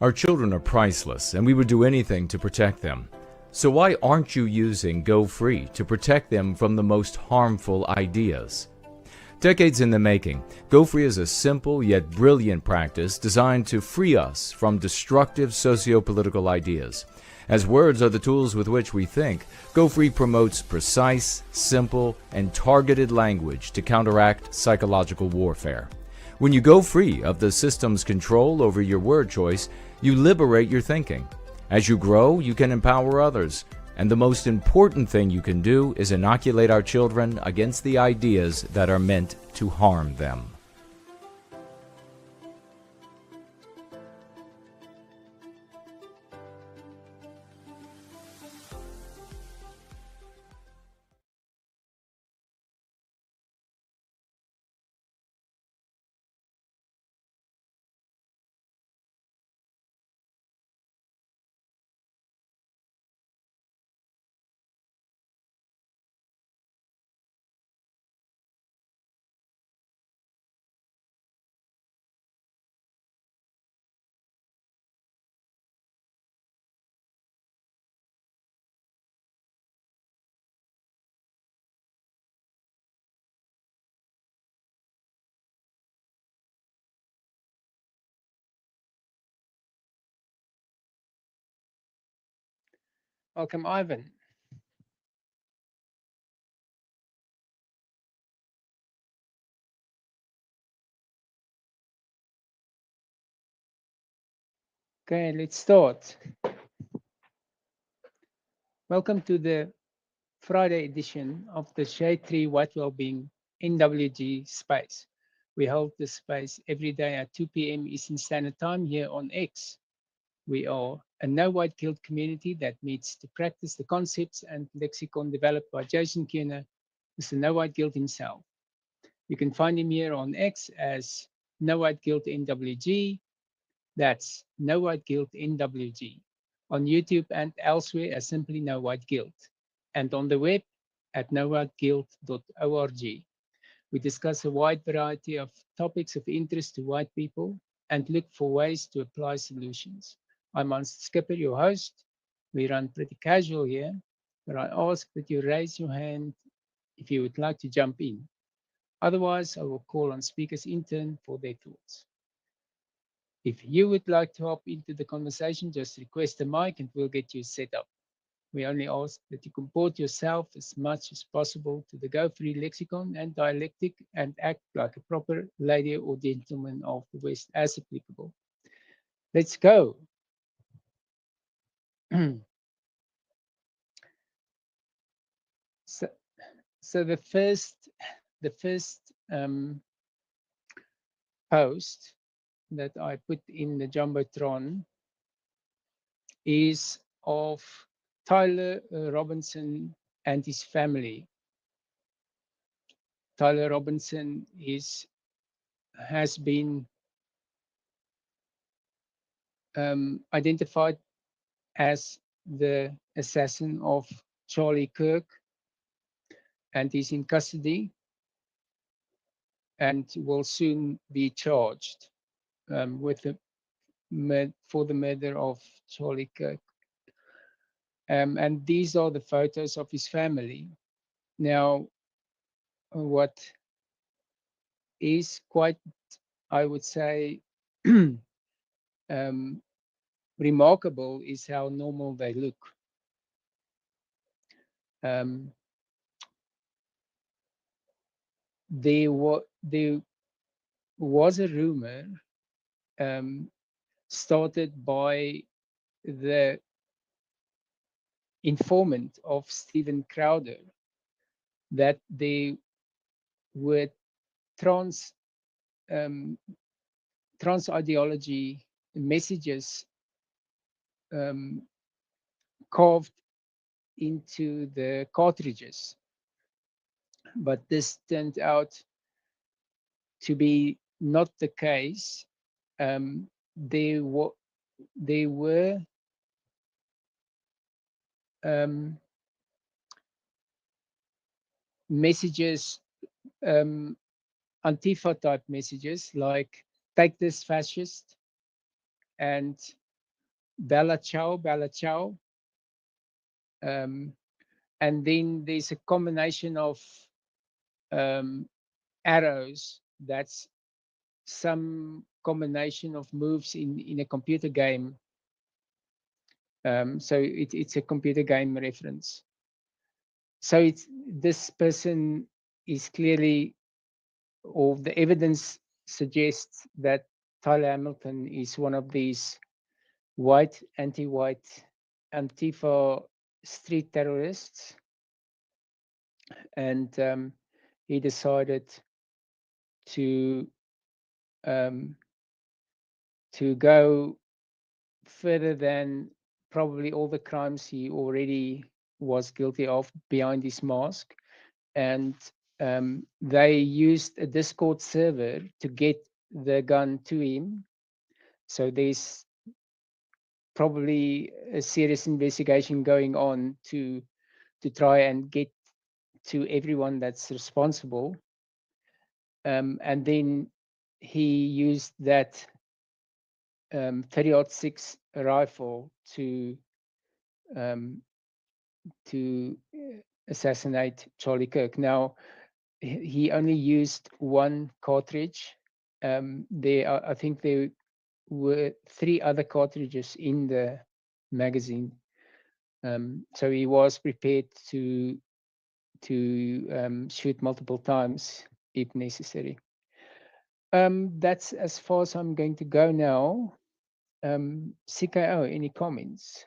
Our children are priceless, and we would do anything to protect them. So why aren't you using Go Free to protect them from the most harmful ideas? Decades in the making, Go Free is a simple yet brilliant practice designed to free us from destructive socio-political ideas. As words are the tools with which we think, Go Free promotes precise, simple, and targeted language to counteract psychological warfare. When you go free of the system's control over your word choice, you liberate your thinking. As you grow, you can empower others. And the most important thing you can do is inoculate our children against the ideas that are meant to harm them. Welcome, Ivan. Okay, let's start. Welcome to the Friday edition of the Shade Tree White Wellbeing NWG space. We hold this space every day at 2 p.m. Eastern Standard Time here on X. We are a no white guilt community that meets to practice the concepts and lexicon developed by Jason Kuhner, who's the no white guilt himself. You can find him here on X as No White Guilt NWG. That's No White Guilt NWG. On YouTube and elsewhere as simply No White Guilt. And on the web at nowhiteguilt.org. We discuss a wide variety of topics of interest to white people and look for ways to apply solutions. I'm Hans Skipper, your host. We run pretty casual here, but I ask that you raise your hand if you would like to jump in. Otherwise, I will call on speakers in turn for their thoughts. If you would like to hop into the conversation, just request a mic and we'll get you set up. We only ask that you comport yourself as much as possible to the Go Free lexicon and dialectic and act like a proper lady or gentleman of the West as applicable. Let's go. so, so the first post that I put in the Jumbotron is of Tyler Robinson and his family. Tyler Robinson has been identified as the assassin of Charlie Kirk, and is in custody and will soon be charged for the murder of Charlie Kirk. And these are the photos of his family. Now, what is quite, I would say, remarkable is how normal they look. There was a rumor started by the informant of Stephen Crowder that they were trans ideology messages carved into the cartridges, but this turned out to be not the case. There were messages, Antifa type messages like "Take this, fascist," and Bella Ciao, Bella Ciao. And then there's a combination of um, arrows that's some combination of moves in a computer game. So it's a computer game reference. So it's this person is clearly, or the evidence suggests that Tyler Hamilton is one of these white, anti-white, Antifa street terrorists, and he decided to um, to go further than probably all the crimes he already was guilty of behind his mask, and they used a Discord server to get the gun to him. So there's probably a serious investigation going on to try and get to everyone that's responsible. And then he used that 30-06 rifle um, to assassinate Charlie Kirk. Now, he only used one cartridge. I think there were 3 other cartridges in the magazine. So he was prepared to shoot multiple times if necessary. That's as far as I'm going to go now. CKO, any comments?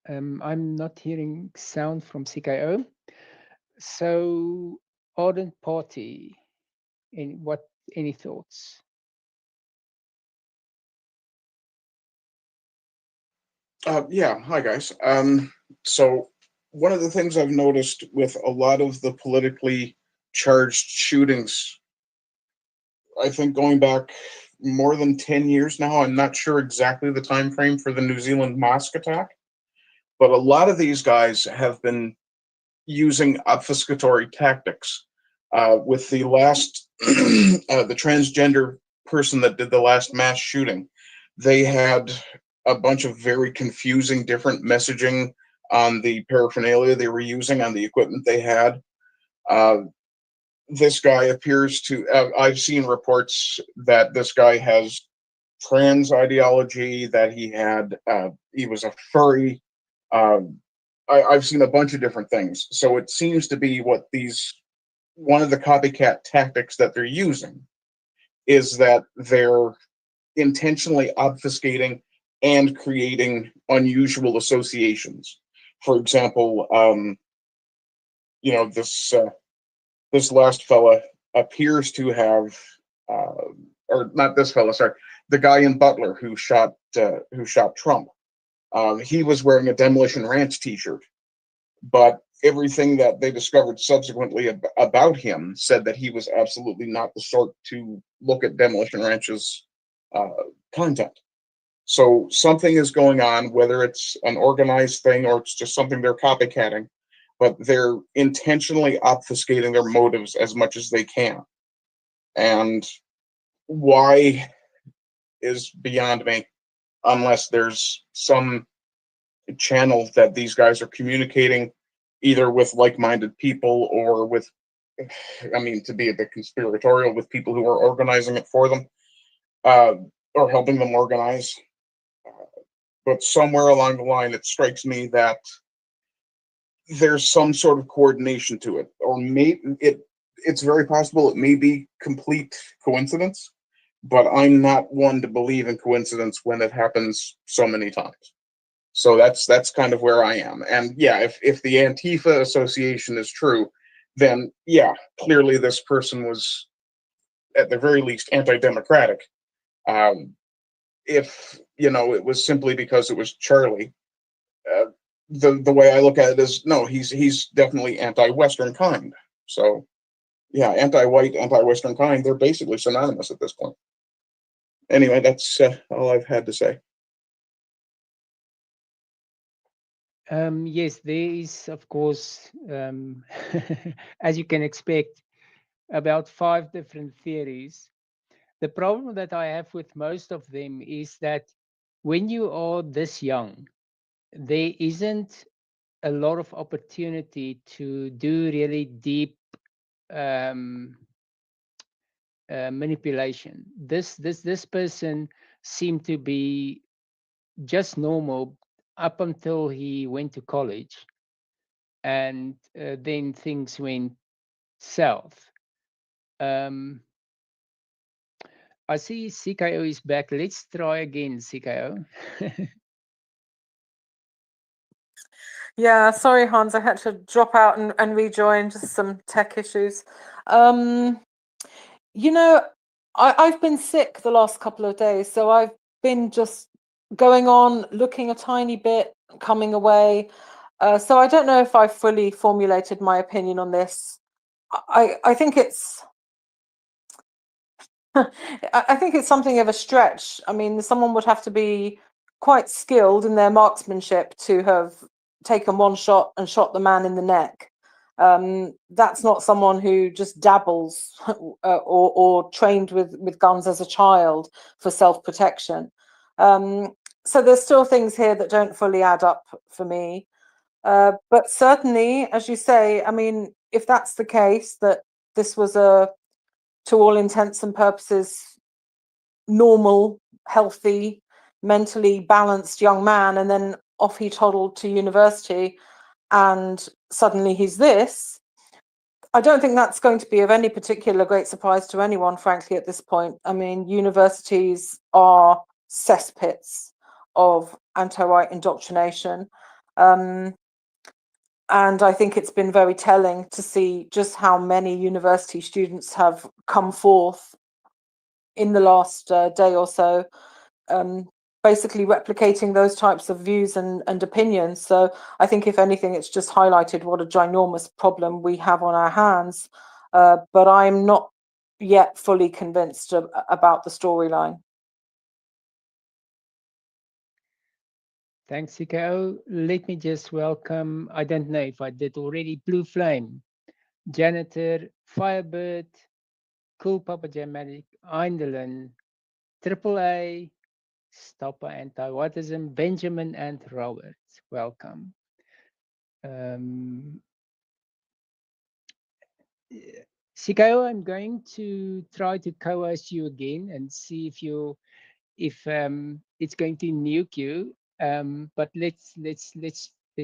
I'm not hearing sound from CKO. So, Ardent Party, any thoughts? Yeah, hi guys. So one of the things I've noticed with a lot of the politically charged shootings, I think going back more than 10 years now, I'm not sure exactly the time frame for the New Zealand mosque attack, but a lot of these guys have been using obfuscatory tactics. With the last, the transgender person that did the last mass shooting, they had a bunch of very confusing different messaging on the paraphernalia they were using, on the equipment they had. Uh, this guy appears to, I've seen reports that this guy has trans ideology, that he was a furry. Um, I've seen a bunch of different things. So it seems to be one of the copycat tactics that they're using is that they're intentionally obfuscating and creating unusual associations. For example, this last fella appears to have, uh, or not this fella, sorry, the guy in Butler who shot Trump. He was wearing a Demolition Ranch T-shirt, but everything that they discovered subsequently about him said that he was absolutely not the sort to look at Demolition Ranch's uh, content. So something is going on, whether it's an organized thing or it's just something they're copycatting, but they're intentionally obfuscating their motives as much as they can. And why is beyond me, unless there's some channel that these guys are communicating either with like-minded people or with, I mean, to be a bit conspiratorial, with people who are organizing it for them, uh, or helping them organize. But somewhere along the line, it strikes me that there's some sort of coordination to it, or it's very possible it may be complete coincidence, but I'm not one to believe in coincidence when it happens so many times. So that's kind of where I am. And yeah, if the Antifa association is true, then yeah, clearly this person was at the very least anti-democratic. If it was simply because it was Charlie, the way I look at it is, no, he's definitely anti-Western kind. So yeah, anti-white, anti-Western kind, they're basically synonymous at this point. Anyway, that's all I've had to say. Yes, there is, of course, as you can expect, about 5 different theories. The problem that I have with most of them is that when you are this young, there isn't a lot of opportunity to do really deep um, manipulation. This person seemed to be just normal up until he went to college, and then things went south. Um, I see CKO is back. Let's try again, CKO. Yeah, sorry, Hans, I had to drop out and rejoin, just some tech issues. You know, I've been sick the last couple of days, so I've been just going on, looking a tiny bit, coming away. So I don't know if I've fully formulated my opinion on this. I think it's I think it's something of a stretch. I mean, someone would have to be quite skilled in their marksmanship to have taken one shot and shot the man in the neck. That's not someone who just dabbles or trained with guns as a child for self-protection. So there's still things here that don't fully add up for me. But certainly, as you say, I mean, if that's the case, that this was to all intents and purposes, normal, healthy, mentally balanced young man, and then off he toddled to university, and suddenly he's this. I don't think that's going to be of any particular great surprise to anyone, frankly, at this point. I mean, universities are cesspits of anti-white indoctrination. And I think it's been very telling to see just how many university students have come forth in the last day or so, basically replicating those types of views and opinions. So I think, if anything, it's just highlighted what a ginormous problem we have on our hands. But I'm not yet fully convinced about the storyline. Thanks, CKO. Let me just welcome, I don't know if I did already, Blue Flame, Janitor, Firebird, Cool Papa Jamatic, Eindelen, Triple A, Stopper Anti-Whiteism, Benjamin and Robert. Welcome. CKO, I'm going to try to co-host you again and see if it's going to nuke you. But let's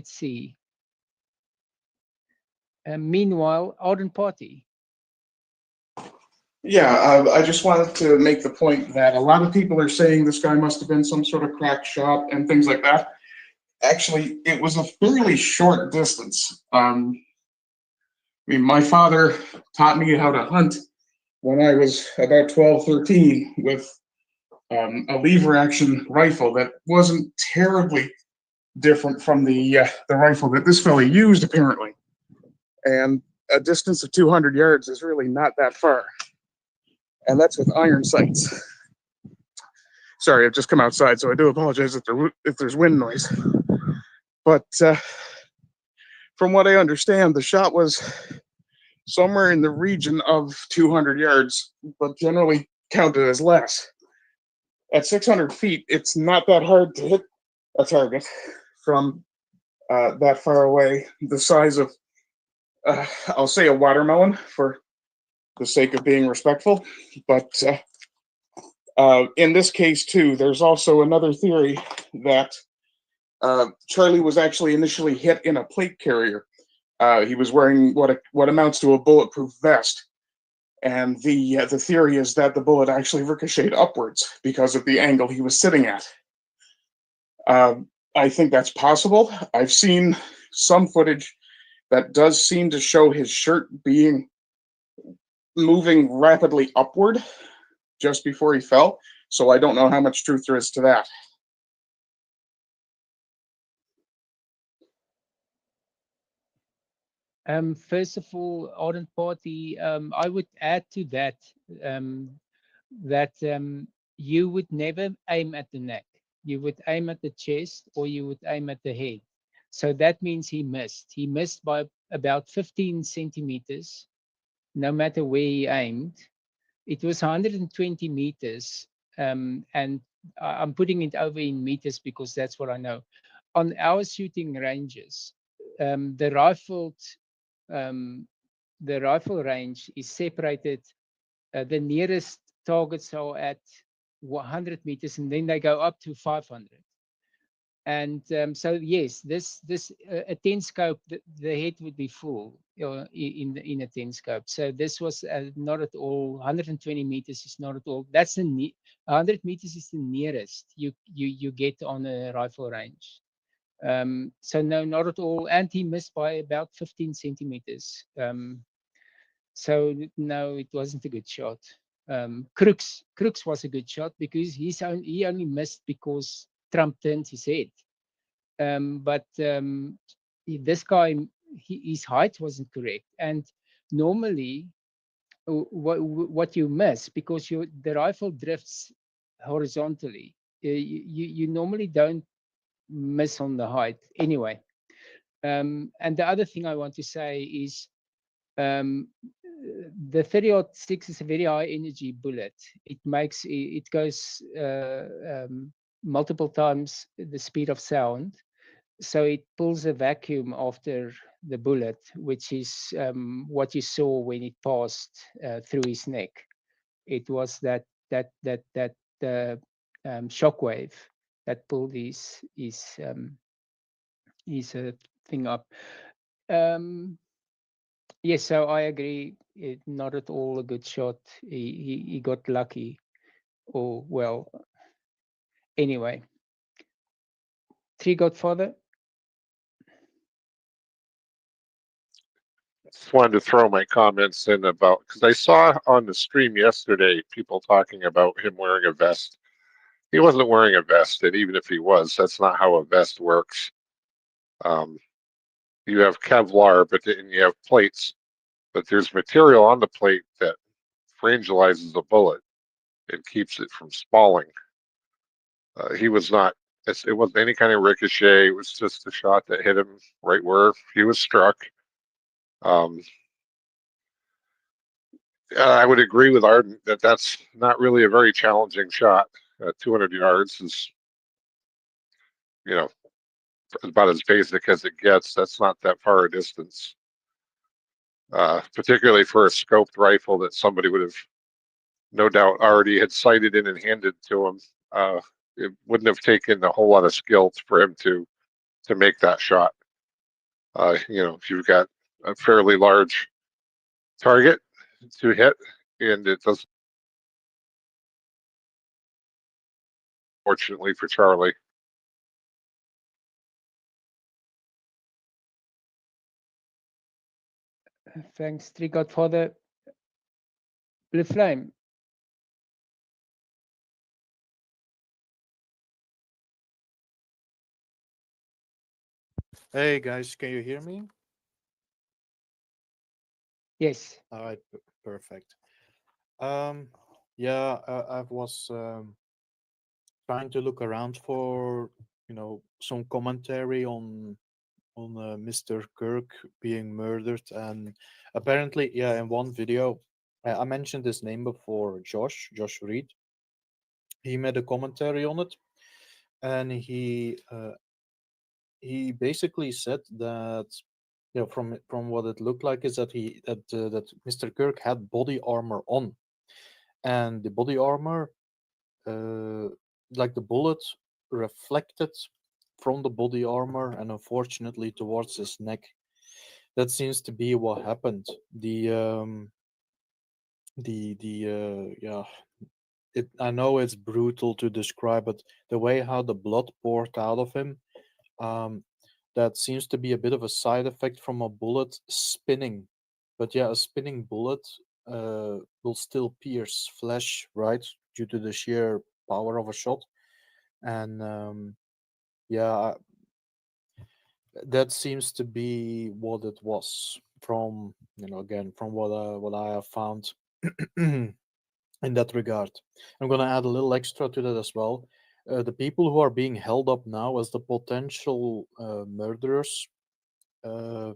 see. Meanwhile, Ardent Party. Yeah, I just wanted to make the point that a lot of people are saying this guy must have been some sort of crack shot and things like that. Actually, it was a fairly short distance. I mean, my father taught me how to hunt when I was about 12, 13 with a lever action rifle that wasn't terribly different from the rifle that this fella used, apparently. And a distance of 200 yards is really not that far. And that's with iron sights. Sorry, I've just come outside, so I do apologize if there's wind noise. But from what I understand, the shot was somewhere in the region of 200 yards, but generally counted as less. At 600 feet, it's not that hard to hit a target from that far away. The size of, I'll say, a watermelon for the sake of being respectful. But in this case, too, there's also another theory that Charlie was actually initially hit in a plate carrier. He was wearing what amounts to a bulletproof vest, and the theory is that the bullet actually ricocheted upwards because of the angle he was sitting at. I think that's possible. I've seen some footage that does seem to show his shirt moving rapidly upward just before he fell, so I don't know how much truth there is to that. First of all, ardent party, I would add to that that you would never aim at the neck. You would aim at the chest or you would aim at the head. So that means he missed. He missed by about 15 centimeters, no matter where he aimed. It was 120 meters, and I'm putting it over in meters because that's what I know. On our shooting ranges, the um, rifle range is separated. The nearest targets are at 100 meters, and then they go up to 500. And so yes, this a 10 scope, the head would be full in a 10 scope. So this was not at all 120 meters is not at all. That's the 100 meters is the nearest you get on a rifle range. So no, not at all. And he missed by about 15 centimeters. So no, it wasn't a good shot. Crooks was a good shot because he only missed because Trump turned his head. But this guy, his height wasn't correct. And normally, what you miss because the rifle drifts horizontally, you normally don't miss on the height anyway. And the other thing I want to say is um, the 30-06 is a very high energy bullet. It goes multiple times the speed of sound, so it pulls a vacuum after the bullet, which is what you saw when it passed through his neck. It was that shockwave that pulled his thing up. Um, yes, so I agree. Not at all a good shot. He got lucky, or well, anyway. Three Godfather. Just wanted to throw my comments in about, because I saw on the stream yesterday people talking about him wearing a vest. He wasn't wearing a vest, and even if he was, that's not how a vest works. You have Kevlar, but then you have plates, but there's material on the plate that fragilizes the bullet and keeps it from spalling. He was not, it wasn't any kind of ricochet. It was just a shot that hit him right where he was struck. I would agree with Arden that that's not really a very challenging shot. 200 yards is, you know, about as basic as it gets. That's not that far a distance, particularly for a scoped rifle that somebody would have no doubt already had sighted in and handed to him. It wouldn't have taken a whole lot of skill for him to make that shot. You know, if you've got a fairly large target to hit, and it doesn't, fortunately for Charlie. Thanks, Three Godfather. Blue Flame. Hey guys, can you hear me? Yes. All right, perfect. Yeah, I was trying to look around for, some commentary on Mr. Kirk being murdered, and apparently, yeah, in one video, I mentioned his name before, Josh Reed. He made a commentary on it, and he basically said that, from what it looked like is that that Mr. Kirk had body armor on, and the body armor, like the bullet, reflected from the body armor and unfortunately towards his neck. That seems to be what happened. Yeah, I know it's brutal to describe, but the way how the blood poured out of him, that seems to be a bit of a side effect from a bullet spinning. But yeah, a spinning bullet will still pierce flesh, right, due to the sheer power of a shot. And yeah, that seems to be what it was. from again from what I have found in that regard. I'm going to add a little extra to that as well. The people who are being held up now as the potential murderers, uh,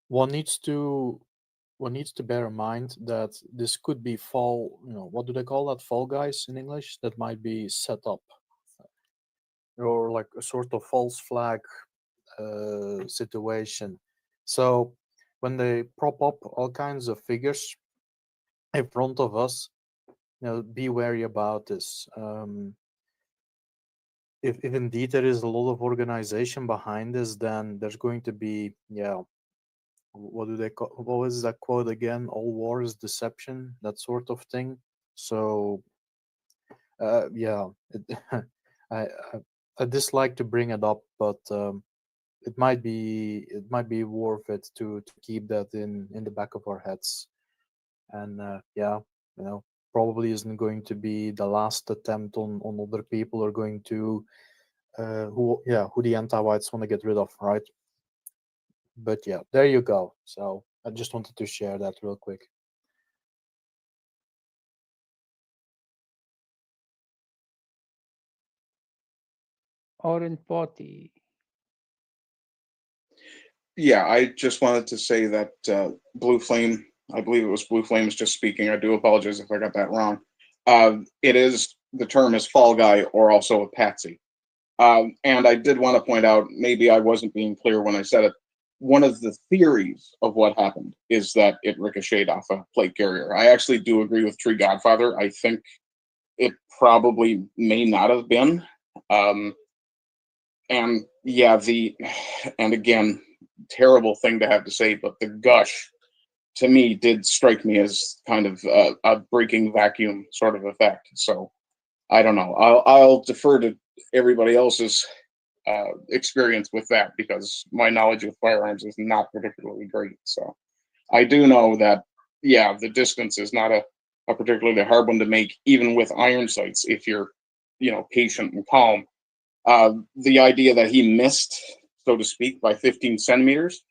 one needs to bear in mind that this could be what do they call that, fall guys in English, that might be set up, or like a sort of false flag situation. So when they prop up all kinds of figures in front of us, be wary about this. If indeed there is a lot of organization behind this, then there's going to be, what do they call, what was that quote again? All war is deception, that sort of thing. So I, I I dislike to bring it up, but it might be worth it to keep that in the back of our heads. And probably isn't going to be the last attempt on other people are going to who the anti-whites want to get rid of, right? But yeah, there you go. So I just wanted to share that real quick. Orange Party. Yeah, I just wanted to say that Blue Flame, I believe it was Blue Flames just speaking. I do apologize if I got that wrong. It is, the term is fall guy or also a patsy. And I did want to point out, maybe I wasn't being clear when I said it. One of the theories of what happened is that it ricocheted off a plate carrier. I actually do agree with Tree Godfather. I think it probably may not have been. And yeah, and again, terrible thing to have to say, but the gush to me did strike me as kind of a breaking vacuum sort of effect. So I don't know. I'll defer to everybody else's experience with that, because my knowledge of firearms is not particularly great. So I do know that, yeah, the distance is not a particularly hard one to make, even with iron sights, if you're, patient and calm. The idea that he missed, so to speak, by 15 centimeters,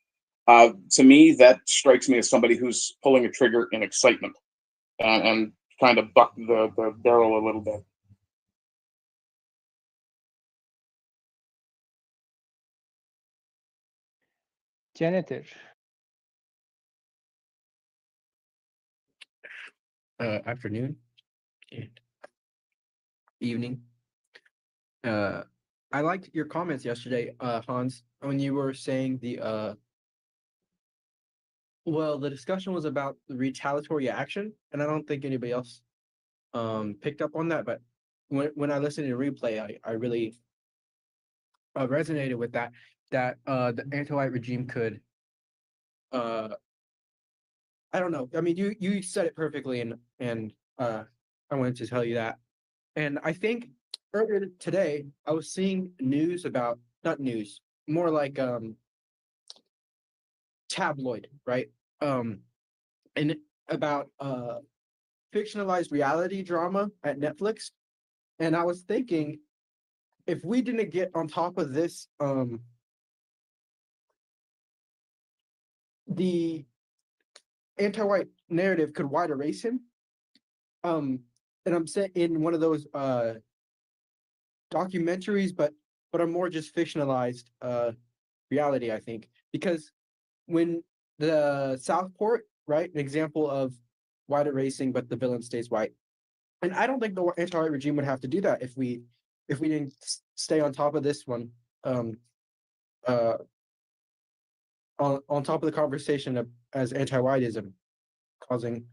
to me, that strikes me as somebody who's pulling a trigger in excitement and kind of buck the barrel a little bit. Janitor. Afternoon and evening. I liked your comments yesterday, Hans, when you were saying the discussion was about the retaliatory action, and I don't think anybody else picked up on that, but when I listened to the replay, I really resonated with that the anti-white regime could I don't know. I mean, you said it perfectly, and I wanted to tell you that. And I think earlier today I was seeing news about, not news, more like tabloid, right? And about fictionalized reality drama at Netflix. And I was thinking, if we didn't get on top of this, the anti-white narrative could white erase him. And I'm saying in one of those documentaries, but are more just fictionalized reality, I think. Because when the Southport, right, an example of white erasing, but the villain stays white. And I don't think the anti-white regime would have to do that if we didn't stay on top of this one, on top of the conversation of, as anti-whiteism causing,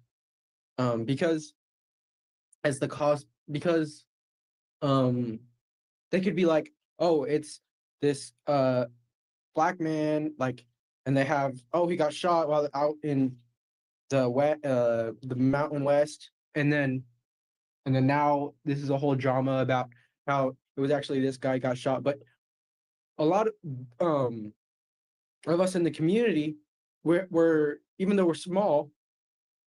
because as the cause, because they could be like, oh, it's this black man, like, and they have, oh, he got shot while out in the Mountain West, and then now this is a whole drama about how it was actually this guy got shot. But a lot of us in the community, we're even though we're small,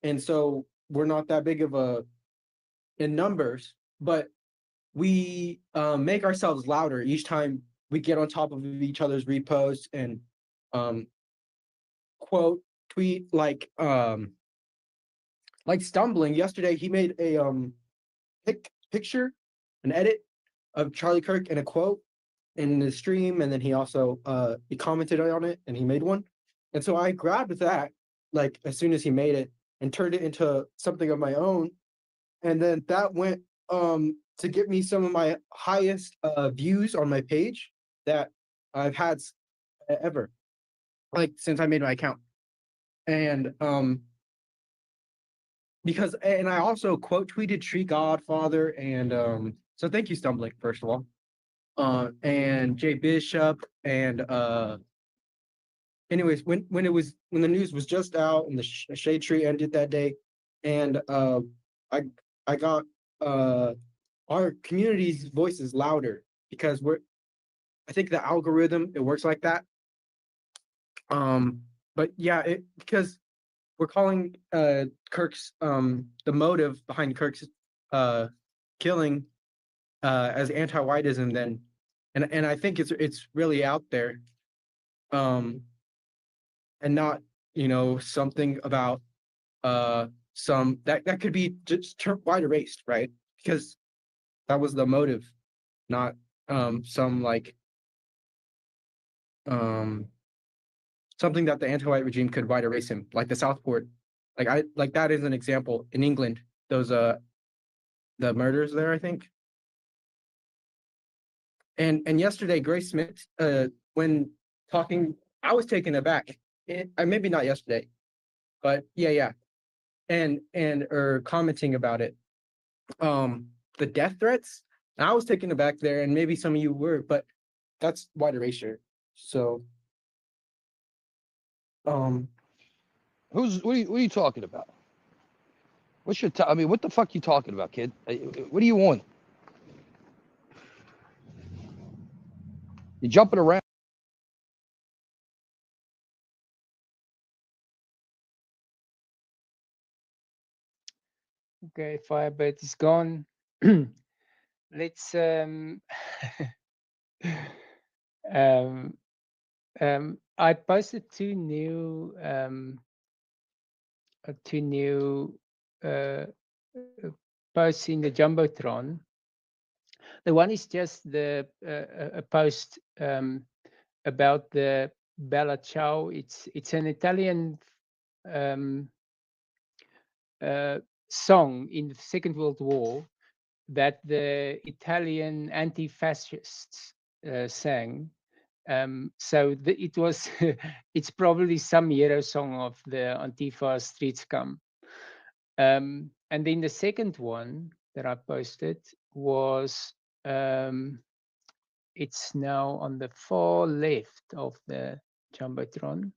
and so we're not that big of a in numbers, but we make ourselves louder each time we get on top of each other's reposts and quote tweet like stumbling. Yesterday he made a picture, an edit of Charlie Kirk and a quote in the stream, and then he also he commented on it and he made one. And so I grabbed that like as soon as he made it and turned it into something of my own. And then that went to get me some of my highest views on my page that I've had ever, like since I made my account. And because and I also quote tweeted Tree Godfather and so thank you, Stumbling, first of all. And Jay Bishop and anyways, when the news was just out and the shade tree ended that day, and I got our community's voices louder because I think the algorithm, it works like that. But yeah, because we're calling Kirk's the motive behind Kirk's killing as anti-whiteism then, and I think it's really out there, and not something about some that could be just white erased, right? Because that was the motive, not some like something that the anti-white regime could white erase him, like the Southport. Like that is an example in England. Those the murders there, I think. And yesterday, Grace Smith, when talking, I was taken aback. Maybe not yesterday, but yeah, and or commenting about it. The death threats. And I was taken aback there, and maybe some of you were, but that's white erasure. So, What are you talking about? What's your I mean, what the fuck you talking about, kid? What do you want? You're jumping around. Okay, Firebird is gone. Let's I posted two new posts in the Jumbotron. The one is just a post about the Bella Ciao. It's an Italian song in the Second World War that the Italian anti-fascists sang. So it was it's probably some hero song of the Antifa street scum. And then the second one that I posted was it's now on the far left of the Jumbotron.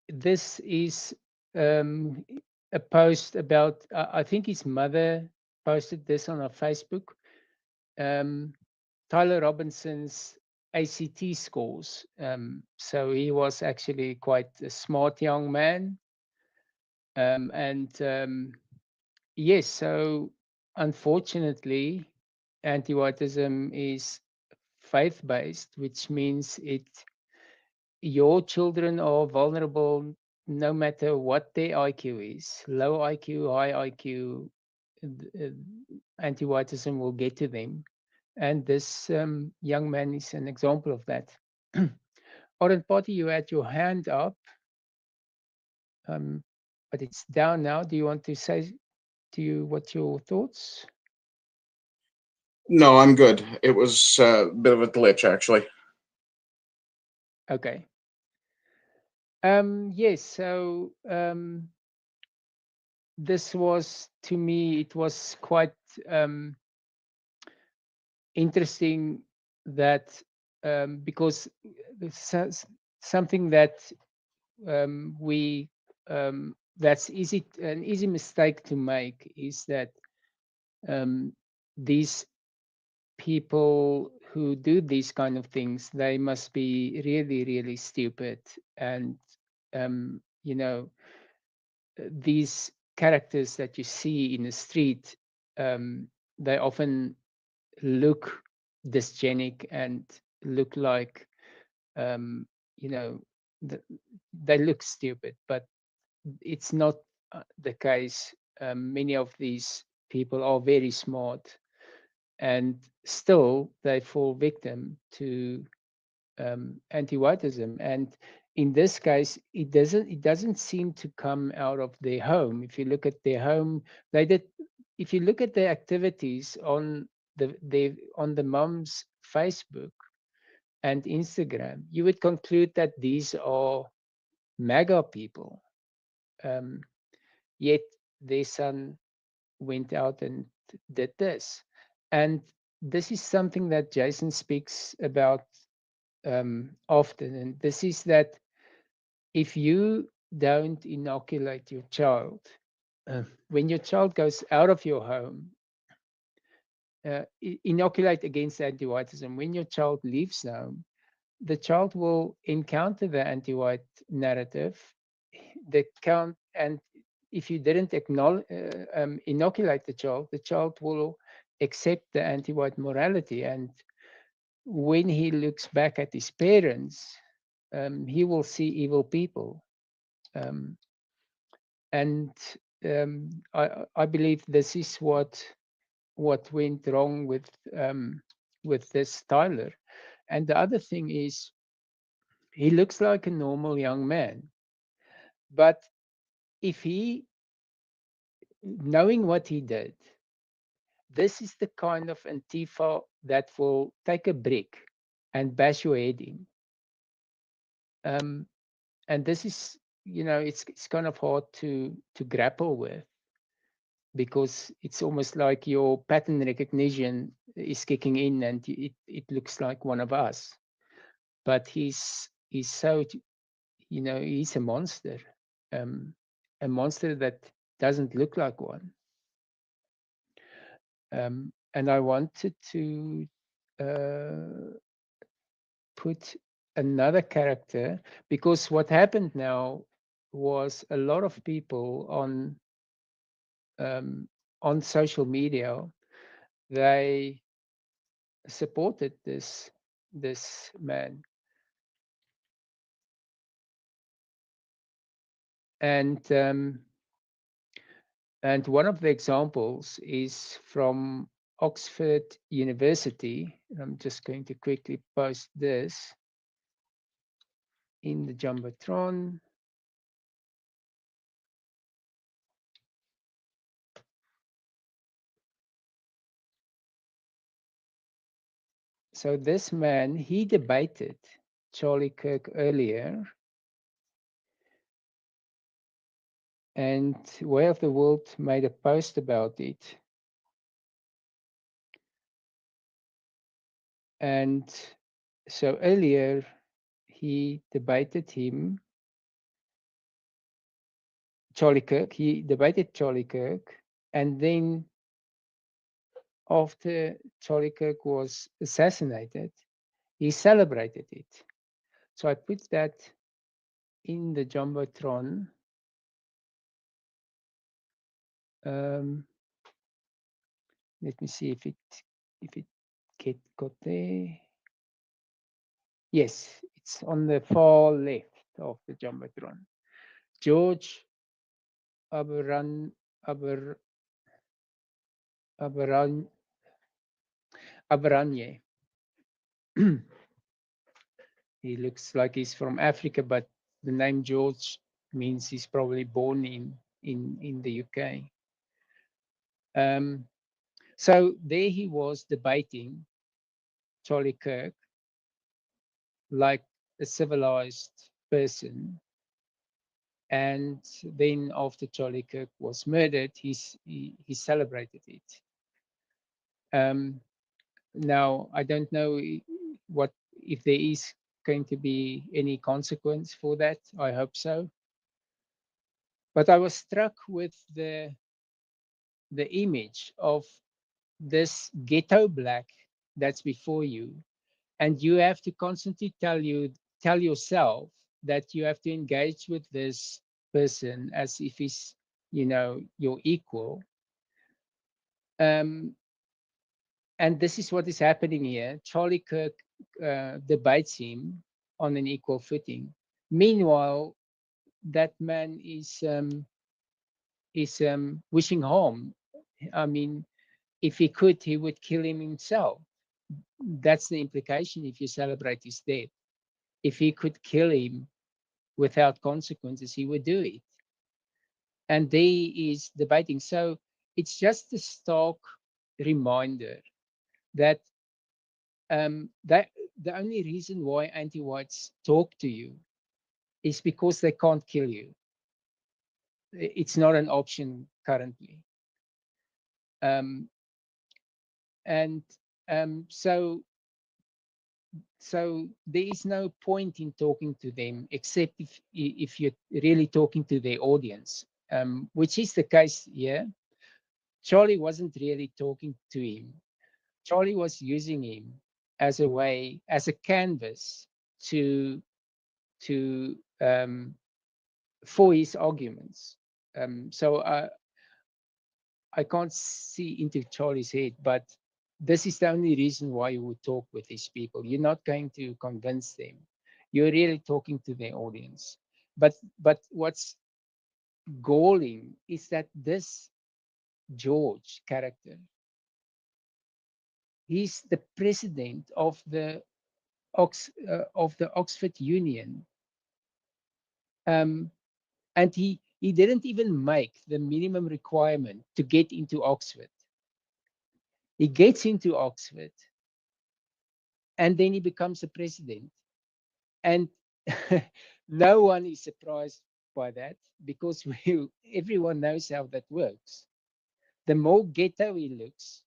This is a post about, I think his mother posted this on her Facebook. Tyler Robinson's ACT scores. So he was actually quite a smart young man. Yes, so unfortunately, anti-whiteism is faith-based, which means your children are vulnerable no matter what their IQ is. Low IQ, high IQ, anti-whiteism will get to them. And this young man is an example of that. Orange Party, you had your hand up, but it's down now. Do you want to say what's your thoughts? No, I'm good. It was a bit of a glitch, actually. Okay. Yes, so this was, to me, it was quite interesting that because something that that's an easy mistake to make is that these people who do these kind of things, they must be really, really stupid. And these characters that you see in the street, they often look dysgenic and look like they look stupid, but it's not the case. Many of these people are very smart, and still they fall victim to anti-whiteism. And in this case, it doesn't seem to come out of their home. If you look at their home, they did. If you look at their activities on the mum's Facebook and Instagram, you would conclude that these are MAGA people. Um, Yet their son went out and did this. And this is something that Jason speaks about often. And this is that if you don't inoculate your child, when your child goes out of your home, inoculate against anti-whiteism, when your child leaves home, the child will encounter the anti-white narrative, the count, and if you didn't inoculate the child will accept the anti-white morality, and when he looks back at his parents, he will see evil people, um, and I believe this is what went wrong with this Tyler. And the other thing is, he looks like a normal young man, but if he, knowing what he did, this is the kind of Antifa that will take a brick and bash your head in. And this is, it's kind of hard to grapple with, because it's almost like your pattern recognition is kicking in, and it looks like one of us. But he's so, he's um, a monster that doesn't look like one. And I wanted to put another character, because what happened now was a lot of people on social media, they supported this man, and one of the examples is from Oxford University. I'm just going to quickly post this in the Jumbotron. So this man, he debated Charlie Kirk earlier, and Way of the World made a post about it. And so earlier, he debated him, Charlie Kirk. He debated Charlie Kirk, and then after Charlie Kirk was assassinated, he celebrated it. So I put that in the Jumbotron. Let me see if it got there. Yes, it's on the far left of the Jumbotron. George Aberan, Aber, Aberan, Aberanye. He looks like he's from Africa, but the name George means he's probably born in the UK. So there he was debating Charlie Kirk like a civilized person. And then after Charlie Kirk was murdered, he celebrated it. Now, I don't know what if there is going to be any consequence for that. I hope so. But I was struck with the image of this ghetto black that's before you, and you have to constantly tell yourself that you have to engage with this person as if he's your equal. And this is what is happening here. Charlie Kirk debates him on an equal footing, Meanwhile, that man is wishing harm. I mean, if he could, he would kill him himself. That's the implication if you celebrate his death. If he could kill him without consequences, he would do it. And there is debating. So it's just a stark reminder that that the only reason why anti-whites talk to you is because they can't kill you. It's not an option currently. Um, and so there is no point in talking to them except if you're really talking to their audience, which is the case here. Charlie wasn't really talking to him. Charlie was using him as a way, as a canvas to for his arguments. So I can't see into Charlie's head, but this is the only reason why you would talk with these people. You're not going to convince them. You're really talking to their audience. But what's galling is that this George character, he's the president of the Oxford Union, and he didn't even make the minimum requirement to get into Oxford. He gets into Oxford, and then he becomes a president. And no one is surprised by that because everyone knows how that works. The more ghetto he looks,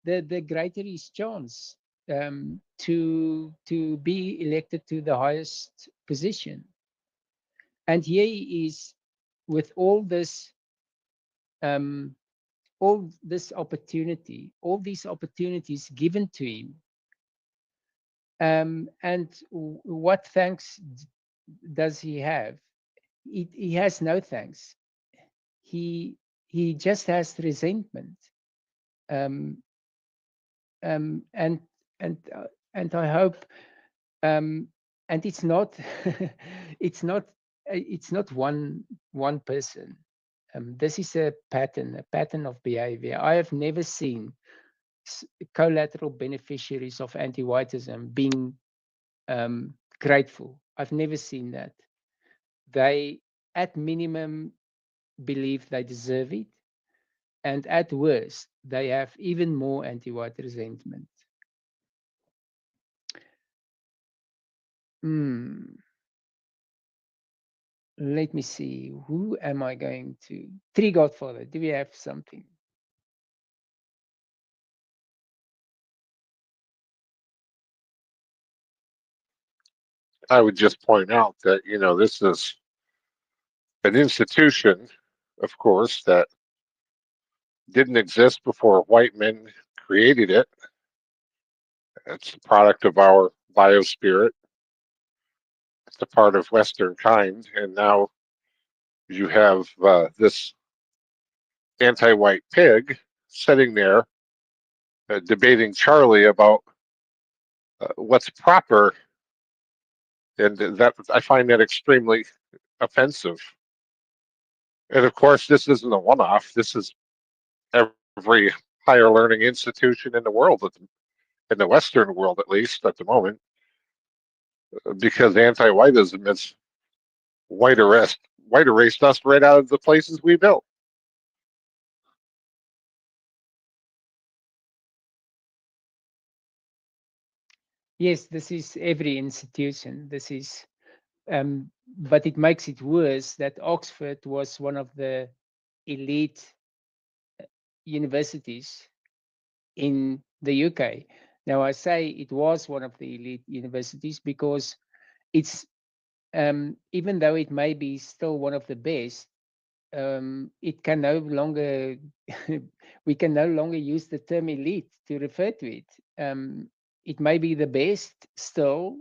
the greater his chance to be elected to the highest position. And here he is with um, all this opportunity, all these opportunities given to him. And what thanks does he have? He has no thanks. He just has resentment. Um, um, and and and I hope, and it's not it's not one person. This is a pattern of behavior. I have never seen collateral beneficiaries of anti-whiteism being grateful. I've never seen that. They, at minimum, believe they deserve it, and at worst, they have even more anti-white resentment. Let me see. Who am I going to? Tree Godfather. Do we have something? I would just point out that, this is an institution, of course, that didn't exist before white men created it. It's a product of our biospirit. It's a part of Western kind. And now you have this anti-white pig sitting there debating Charlie about what's proper. And that I find that extremely offensive. And of course, this isn't a one-off. This is every higher learning institution in the world, in the Western world at least at the moment, because anti-whiteism is white erased us right out of the places we built. Yes, this is every institution. This is, but it makes it worse that Oxford was one of the elite universities in the UK. Now, I say it was one of the elite universities because it's, even though it may be still one of the best, it can no longer, we can no longer use the term elite to refer to it. It may be the best still,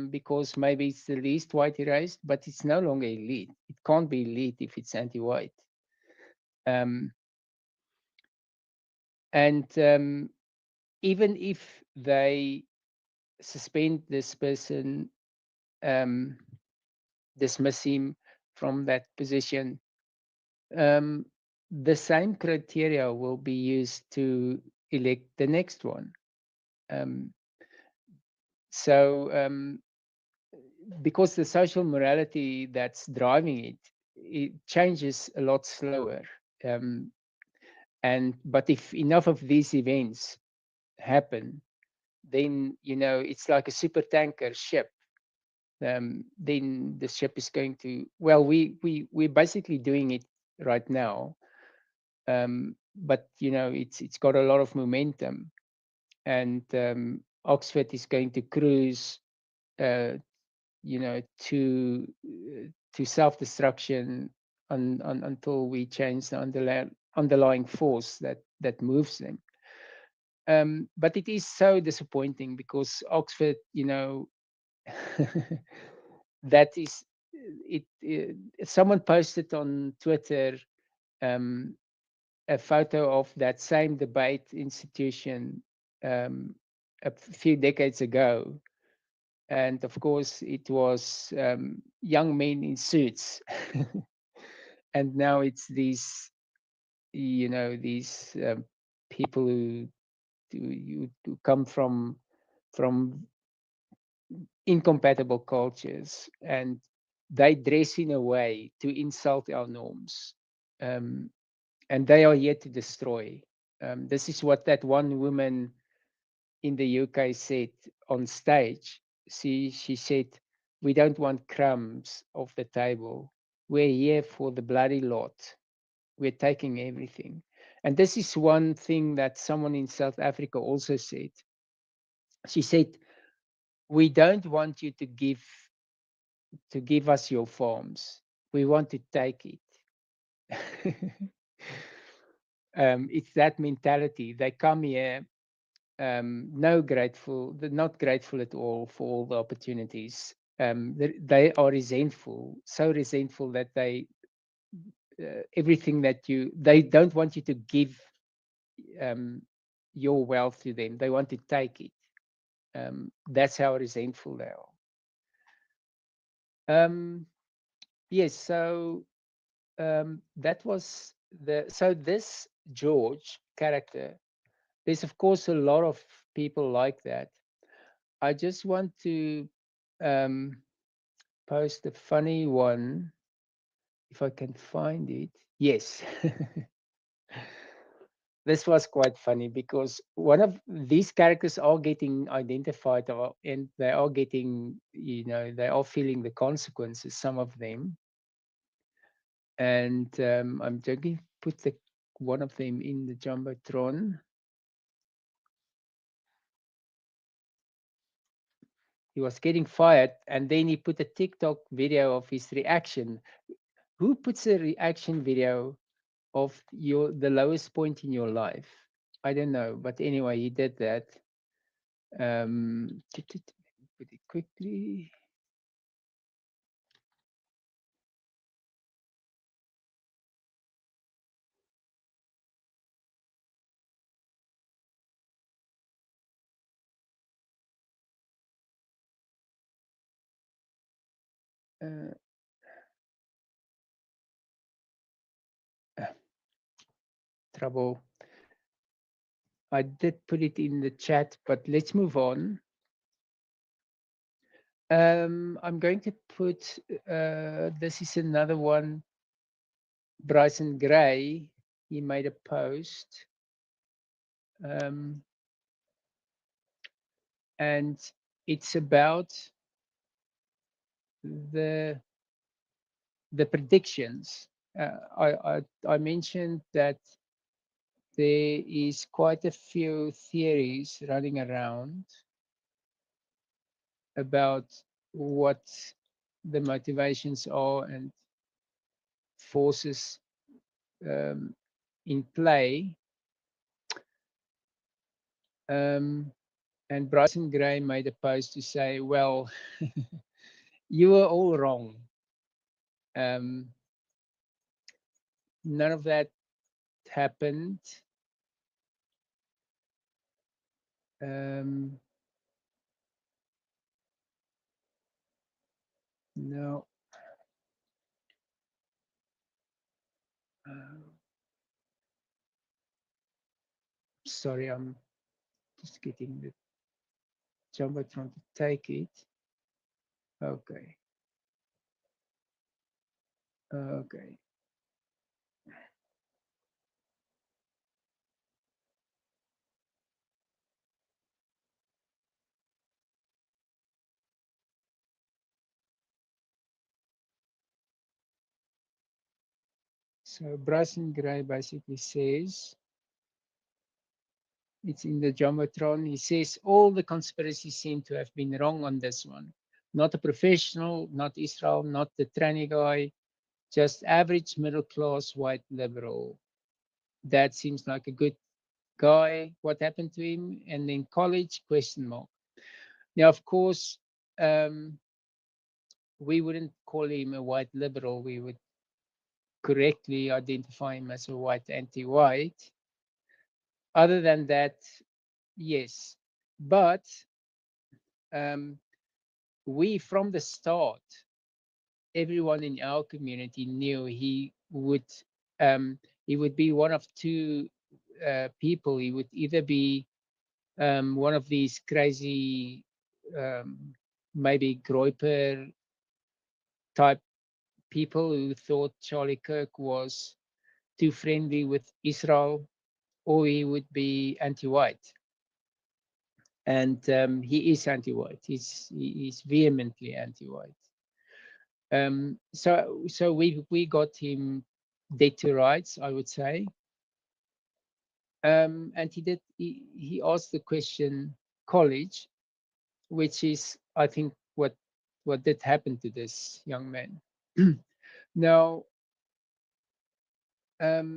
because maybe it's the least white erased, but it's no longer elite. It can't be elite if it's anti-white. And even if they suspend this person, dismiss him from that position. Um, the same criteria will be used to elect the next one. Um, so because the social morality that's driving it, it changes a lot slower. Um, but if enough of these events happen, then it's like a super tanker ship. Then the ship is going to, well, we're basically doing it right now. But it's got a lot of momentum, and Oxford is going to cruise uh, to self-destruction until we change the underlying force that moves them. But it is so disappointing because Oxford, that is it. Someone posted on Twitter um, a photo of that same debate institution a few decades ago, and of course it was young men in suits, and now it's these people who come from incompatible cultures, and they dress in a way to insult our norms, um, and they are here to destroy. This is what that one woman in the UK said on stage. She said, "We don't want crumbs off the table. We're here for the bloody lot. We're taking everything." And this is one thing that someone in South Africa also said. She said, "We don't want you to give us your farms. We want to take it." It's that mentality. They come here, no grateful, they're not grateful at all for all the opportunities. They are resentful, so resentful that everything that they don't want you to give um, your wealth to them. They want to take it. That's how resentful they are. Yes, so that was so this George character. There's of course a lot of people like that. I just want to um, post a funny one if I can find it. Yes. This was quite funny because one of these characters are getting identified, and they are getting, they are feeling the consequences, some of them. And I'm going to put one of them in the Jumbotron. He was getting fired, and then he put a TikTok video of his reaction. Who puts a reaction video of the lowest point in your life? I don't know, but anyway, he did that. Put it quickly. Uh, trouble. I did put it in the chat, but let's move on. I'm going to put, this is another one, Bryson Gray. He made a post. And it's about the predictions. I mentioned that there is quite a few theories running around about what the motivations are and forces in play. And Bryson Gray made a post to say, well, you were all wrong. None of that happened. No. Sorry, I'm just getting the jumbotron to take it. Okay. Okay. So Bryson Gray basically says, it's in the Jumbotron, he says all the conspiracies seem to have been wrong on this one. Not a professional, not Israel, not the tranny guy, just average middle class white liberal. That seems like a good guy. What happened to him? And then college, question mark. Now, of course, we wouldn't call him a white liberal. We would correctly identify him as a white anti-white. Other than that, yes. But we, from the start, everyone in our community knew he would be one of two people. He would either be one of these crazy, maybe Groiper type people who thought Charlie Kirk was too friendly with Israel, or he would be anti-white. And he is anti-white. He's vehemently anti-white. So we got him dead to rights, I would say. And he asked the question college, which is, I think, what did happen to this young man. Now, there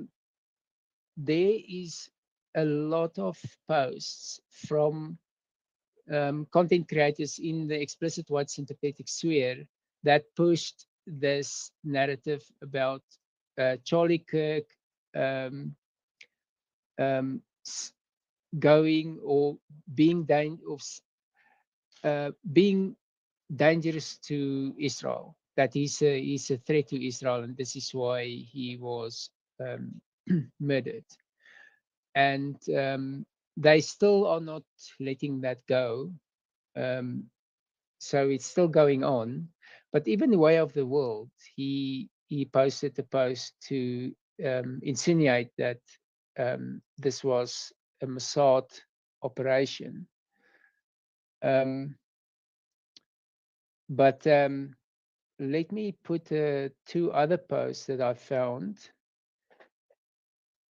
is a lot of posts from content creators in the explicit white sympathetic sphere that pushed this narrative about Charlie Kirk um, um, going or being being dangerous to Israel. That he's a threat to Israel, and this is why he was murdered. And they still are not letting that go. So it's still going on. But even the Way of the World, he posted a post to insinuate that this was a Mossad operation. But let me put two other posts that I found.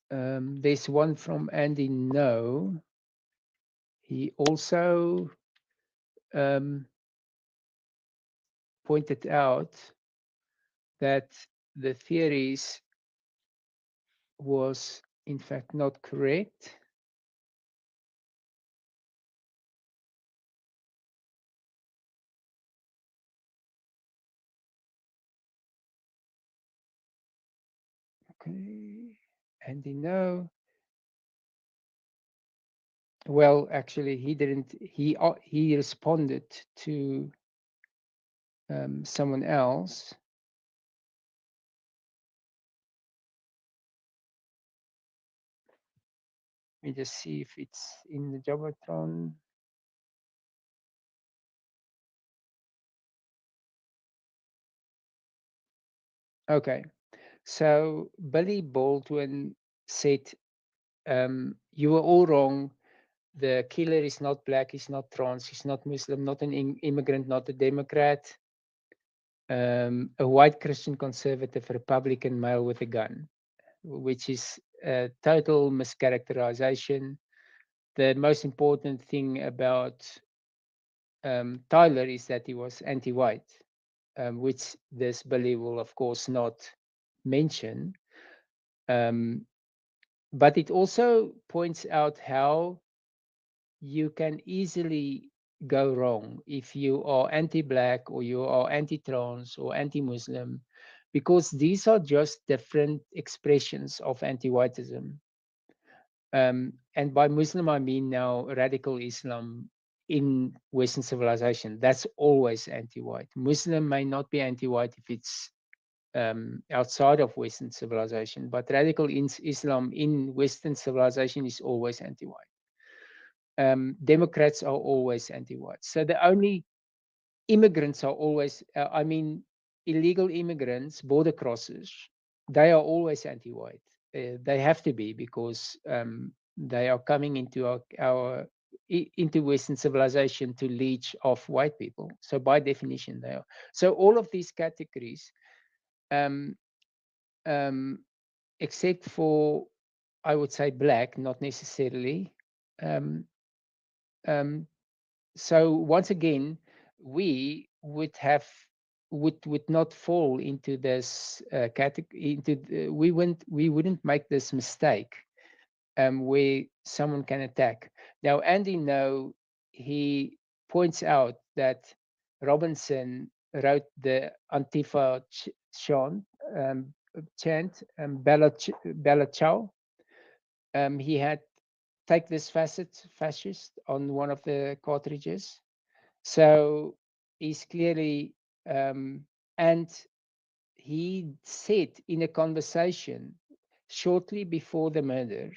There's one from Andy No. He also pointed out that the theories was in fact not correct. Okay, Andy No. Well, actually, he didn't. He responded to someone else. Let me just see if it's in the Jobotron. Okay, so Billy Baldwin said, "You were all wrong. The killer is not black. He's not trans. He's not Muslim. Not an immigrant. Not a Democrat. A white Christian conservative Republican male with a gun," which is a total mischaracterization. The most important thing about Tyler is that he was anti-white, which this Billy will, of course, not mention. But it also points out how you can easily go wrong if you are anti-black or you are anti-trans or anti-Muslim, because these are just different expressions of anti-whiteism. And by Muslim, I mean now radical Islam in Western civilization. That's always anti-white. Muslim may not be anti-white if it's outside of Western civilization, but radical Islam in Western civilization is always anti-white. Democrats are always anti-white. So the only immigrants are always, illegal immigrants, border crossers, they are always anti-white. They have to be, because they are coming into into Western civilization to leech off white people. So by definition, they are. So all of these categories, except for, I would say, black, not necessarily. So once again, we would not fall into this category. We wouldn't make this mistake where someone can attack. Now, Andy he points out that Robinson wrote the Antifa chant, Bella Ciao. He had take this fascist on one of the cartridges. So he's clearly, and he said in a conversation shortly before the murder,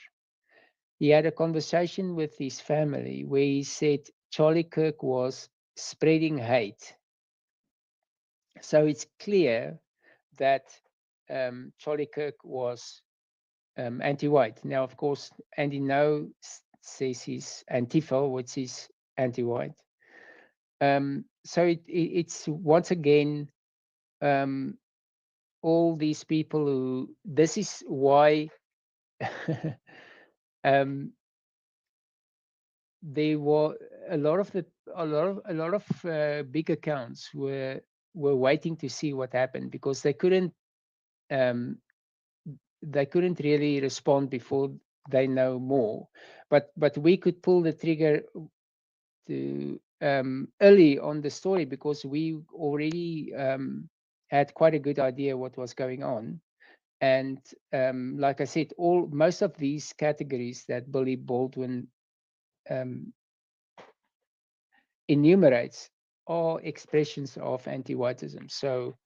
he had a conversation with his family where he said Charlie Kirk was spreading hate. So it's clear that Charlie Kirk was anti-white. Now, of course, Andy says he's Antifa, which is anti-white. So it's once again all these people who. This is why there were a lot of big accounts were waiting to see what happened, because they couldn't really respond before they know more. But we could pull the trigger to early on the story, because we already had quite a good idea what was going on. And like I said, most of these categories that Billy Baldwin enumerates are expressions of anti-whiteism. So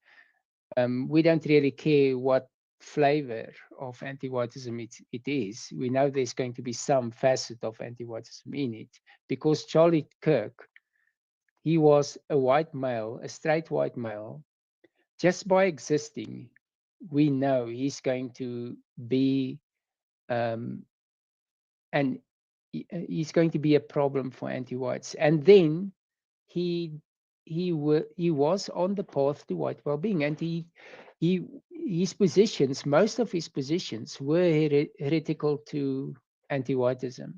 we don't really care what flavor of anti-whiteism it is. We know there's going to be some facet of anti-whiteism in it, because Charlie Kirk, he was a white male, a straight white male. Just by existing, we know he's going to be and he's going to be a problem for anti-whites. And then he was on the path to white well-being, and his positions, most of his positions, were heretical to anti-whiteism,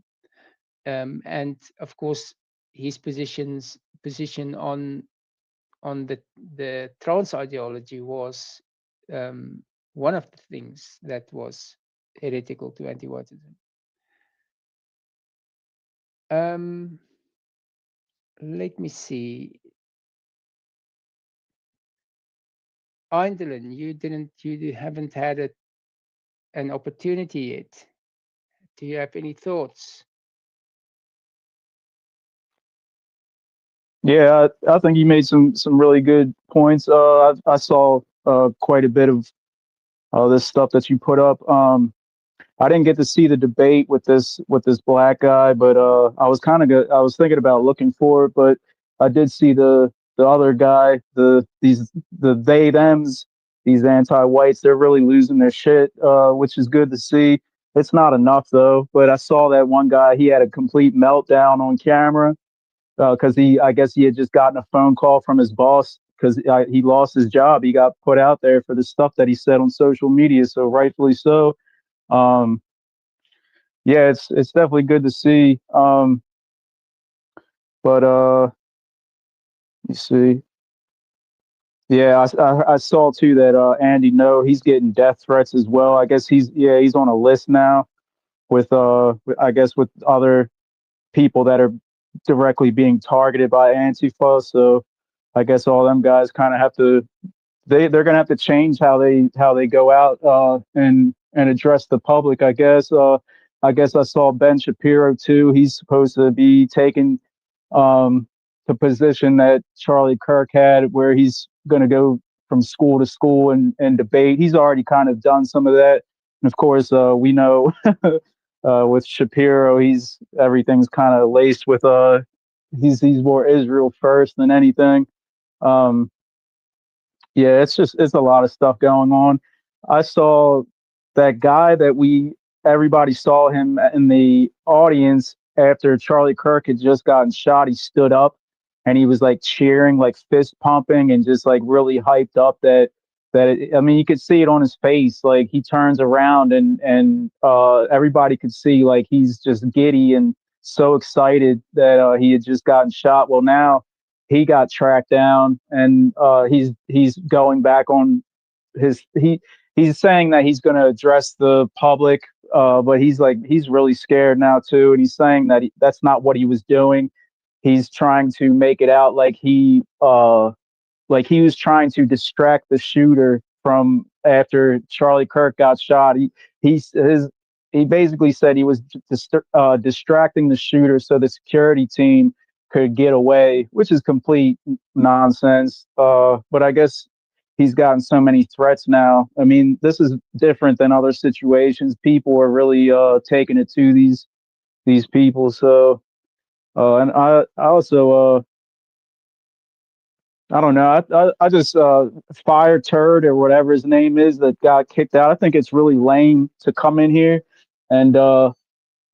and of course his position on the trans ideology was one of the things that was heretical to anti-whiteism. Let me see. Eindelen, you haven't had an opportunity yet. Do you have any thoughts? Yeah, I think you made some really good points. I saw quite a bit of this stuff that you put up. I didn't get to see the debate with this black guy, but I was I was thinking about looking for it, but I did see the other guy, the they thems, these anti-whites. They're really losing their shit, which is good to see. It's not enough though. But I saw that one guy, he had a complete meltdown on camera because I guess he had just gotten a phone call from his boss because he lost his job. He got put out there for the stuff that he said on social media, so rightfully so. Um, yeah, it's definitely good to see. But you see, yeah, I saw too that Andy he's getting death threats as well. I guess he's on a list now with I guess with other people that are directly being targeted by Antifa. So I guess all them guys kind of have to they're gonna have to change how they go out and address the public. I guess I saw Ben Shapiro too. He's supposed to be taking the position that Charlie Kirk had, where he's gonna go from school to school and debate. He's already kind of done some of that. And of course, we know with Shapiro, everything's kind of laced with he's more Israel first than anything. Um, yeah, it's a lot of stuff going on. I saw that guy that everybody saw him in the audience after Charlie Kirk had just gotten shot. He stood up and he was like cheering, like fist pumping, and just like really hyped up I mean, you could see it on his face. Like he turns around and everybody could see like he's just giddy and so excited that he had just gotten shot. Well, now he got tracked down and he's going back on he's saying that he's going to address the public, but he's really scared now too, and he's saying that that's not what he was doing. He's trying to make it out like he was trying to distract the shooter from after Charlie Kirk got shot. He basically said he was distracting the shooter so the security team could get away, which is complete nonsense. But I guess he's gotten so many threats now. I mean, this is different than other situations. People are really taking it to these people. So, and I also I don't know. I just Fire Turd or whatever his name is that got kicked out. I think it's really lame to come in here and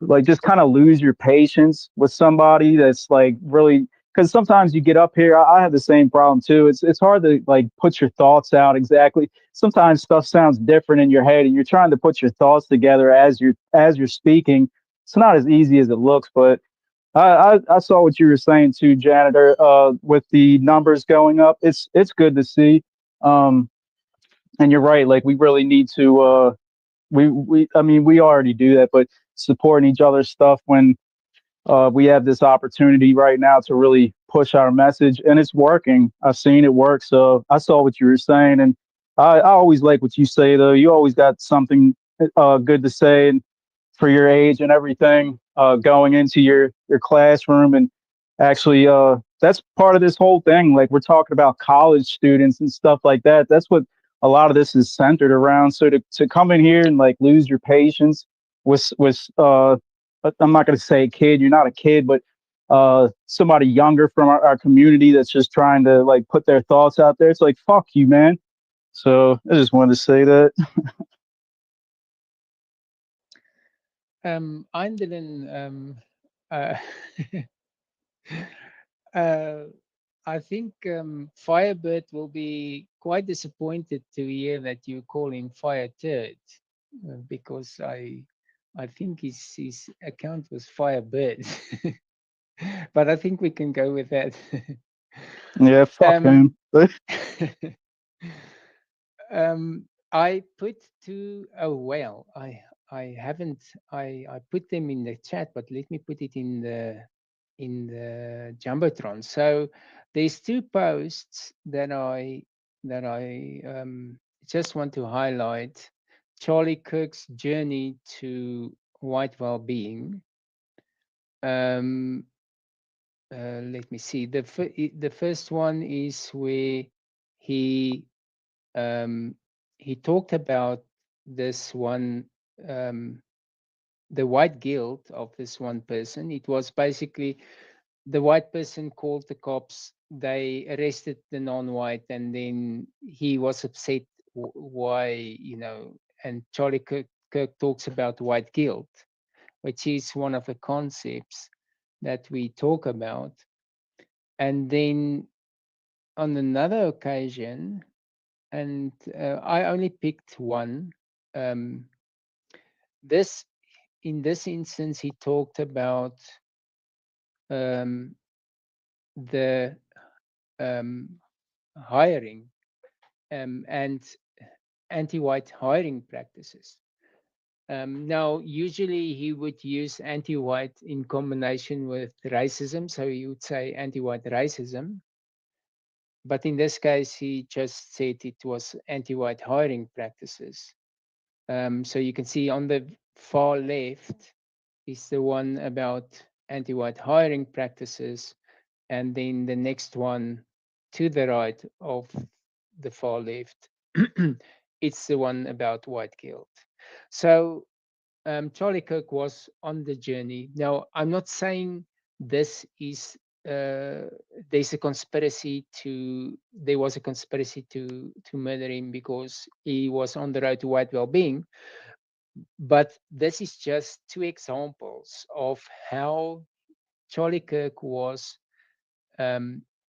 like just kind of lose your patience with somebody that's like really, because sometimes you get up here. I have the same problem too. It's hard to like put your thoughts out exactly. Sometimes stuff sounds different in your head, and you're trying to put your thoughts together as you're speaking. It's not as easy as it looks, but I saw what you were saying too, janitor. With the numbers going up, it's good to see. Um, and you're right. Like we really need to. We I mean we already do that, but supporting each other's stuff when we have this opportunity right now to really push our message, and it's working. I've seen it work. So I saw what you were saying, and I always like what you say though. You always got something good to say, and for your age and everything, going into your classroom, and actually that's part of this whole thing. Like we're talking about college students and stuff like that. That's what a lot of this is centered around. So to come in here and like lose your patience with I'm not going to say kid, you're not a kid, but somebody younger from our community that's just trying to like put their thoughts out there. It's like, fuck you, man. So I just wanted to say that. Eindelen, uh, I think Firebird will be quite disappointed to hear that you call him Fire Turd, because I think his account was Firebird, but I think we can go with that. Yeah, fuck him. I put two. Oh well, I haven't. I put them in the chat, but let me put it in the jumbotron. So there's two posts that I just want to highlight. Charlie Kirk's journey to white well-being. Let me see. The first one is where he he talked about this one, the white guilt of this one person. It was basically the white person called the cops, they arrested the non-white, and then he was upset why, and Charlie Kirk talks about white guilt, which is one of the concepts that we talk about. And then on another occasion, and I only picked one. Um, this in this instance, he talked about the hiring and anti-white hiring practices. Now, usually he would use anti-white in combination with racism, so he would say anti-white racism. But in this case, he just said it was anti-white hiring practices. So you can see on the far left is the one about anti-white hiring practices, and then the next one to the right of the far left. It's the one about white guilt. So Charlie Kirk was on the journey. Now, I'm not saying this is there's a conspiracy to there was a conspiracy to murder him because he was on the road to white well-being, but this is just two examples of how Charlie Kirk was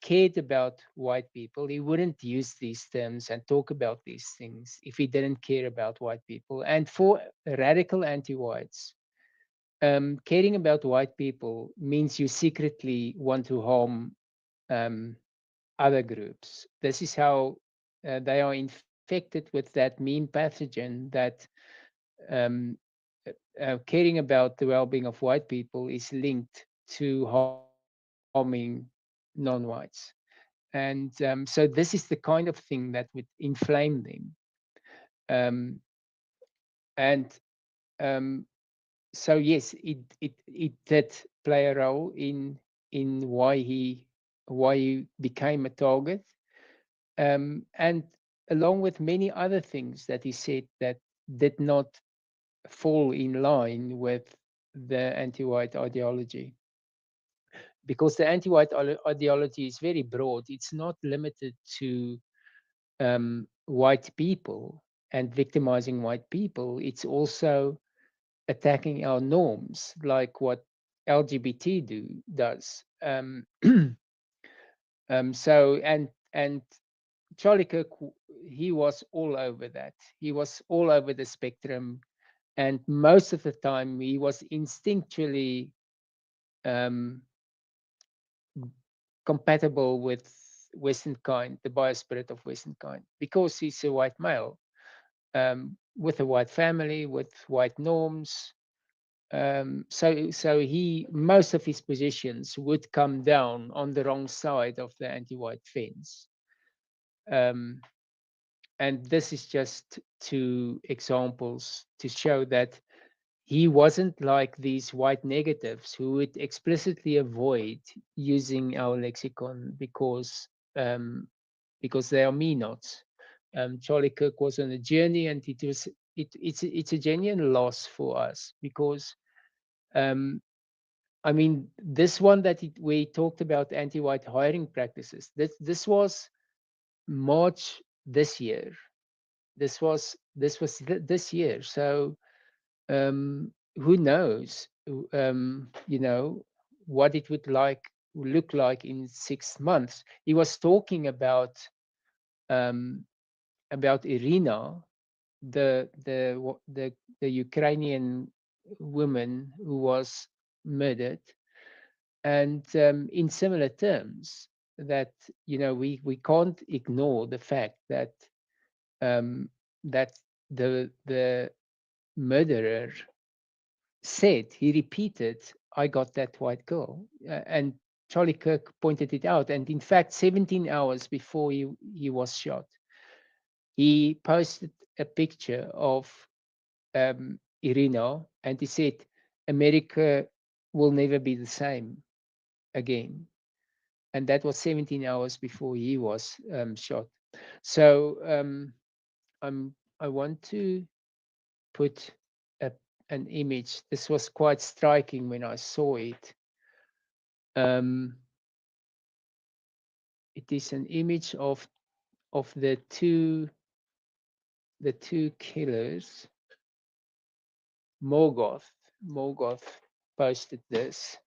cared about white people. He wouldn't use these terms and talk about these things if he didn't care about white people. And for radical anti-whites, caring about white people means you secretly want to harm other groups. This is how they are infected with that mean pathogen that um, caring about the well-being of white people is linked to harming non-whites. And so this is the kind of thing that would inflame them. Um, and um, so yes, it did play a role in why he became a target, and along with many other things that he said that did not fall in line with the anti-white ideology, because the anti-white ideology is very broad. It's not limited to white people and victimizing white people. It's also attacking our norms, like what LGBT does. So and Charlie Kirk, he was all over that. He was all over the spectrum, and most of the time he was instinctually um, compatible with Western kind, the biospirit of Western kind, because he's a white male with a white family, with white norms. So he most of his positions would come down on the wrong side of the anti-white fence. Um, and this is just two examples to show that he wasn't like these white negatives who would explicitly avoid using our lexicon because they are me nots. Charlie Kirk was on a journey, and it's a genuine loss for us because um, I mean this one that we talked about anti-white hiring practices. This was March this year. This year. So who knows? You know what it would look like in 6 months. He was talking um, about Irina, the Ukrainian woman who was murdered, and in similar terms that we can't ignore the fact that um, that the murderer said, he repeated, I got that white girl. And Charlie Kirk pointed it out. And in fact, 17 hours before he was shot, he posted a picture of Irina, and he said, America will never be the same again. And that was 17 hours before he was shot. So I want to put an image. This was quite striking when I saw it. It is an image of the two killers. Morgoth posted this.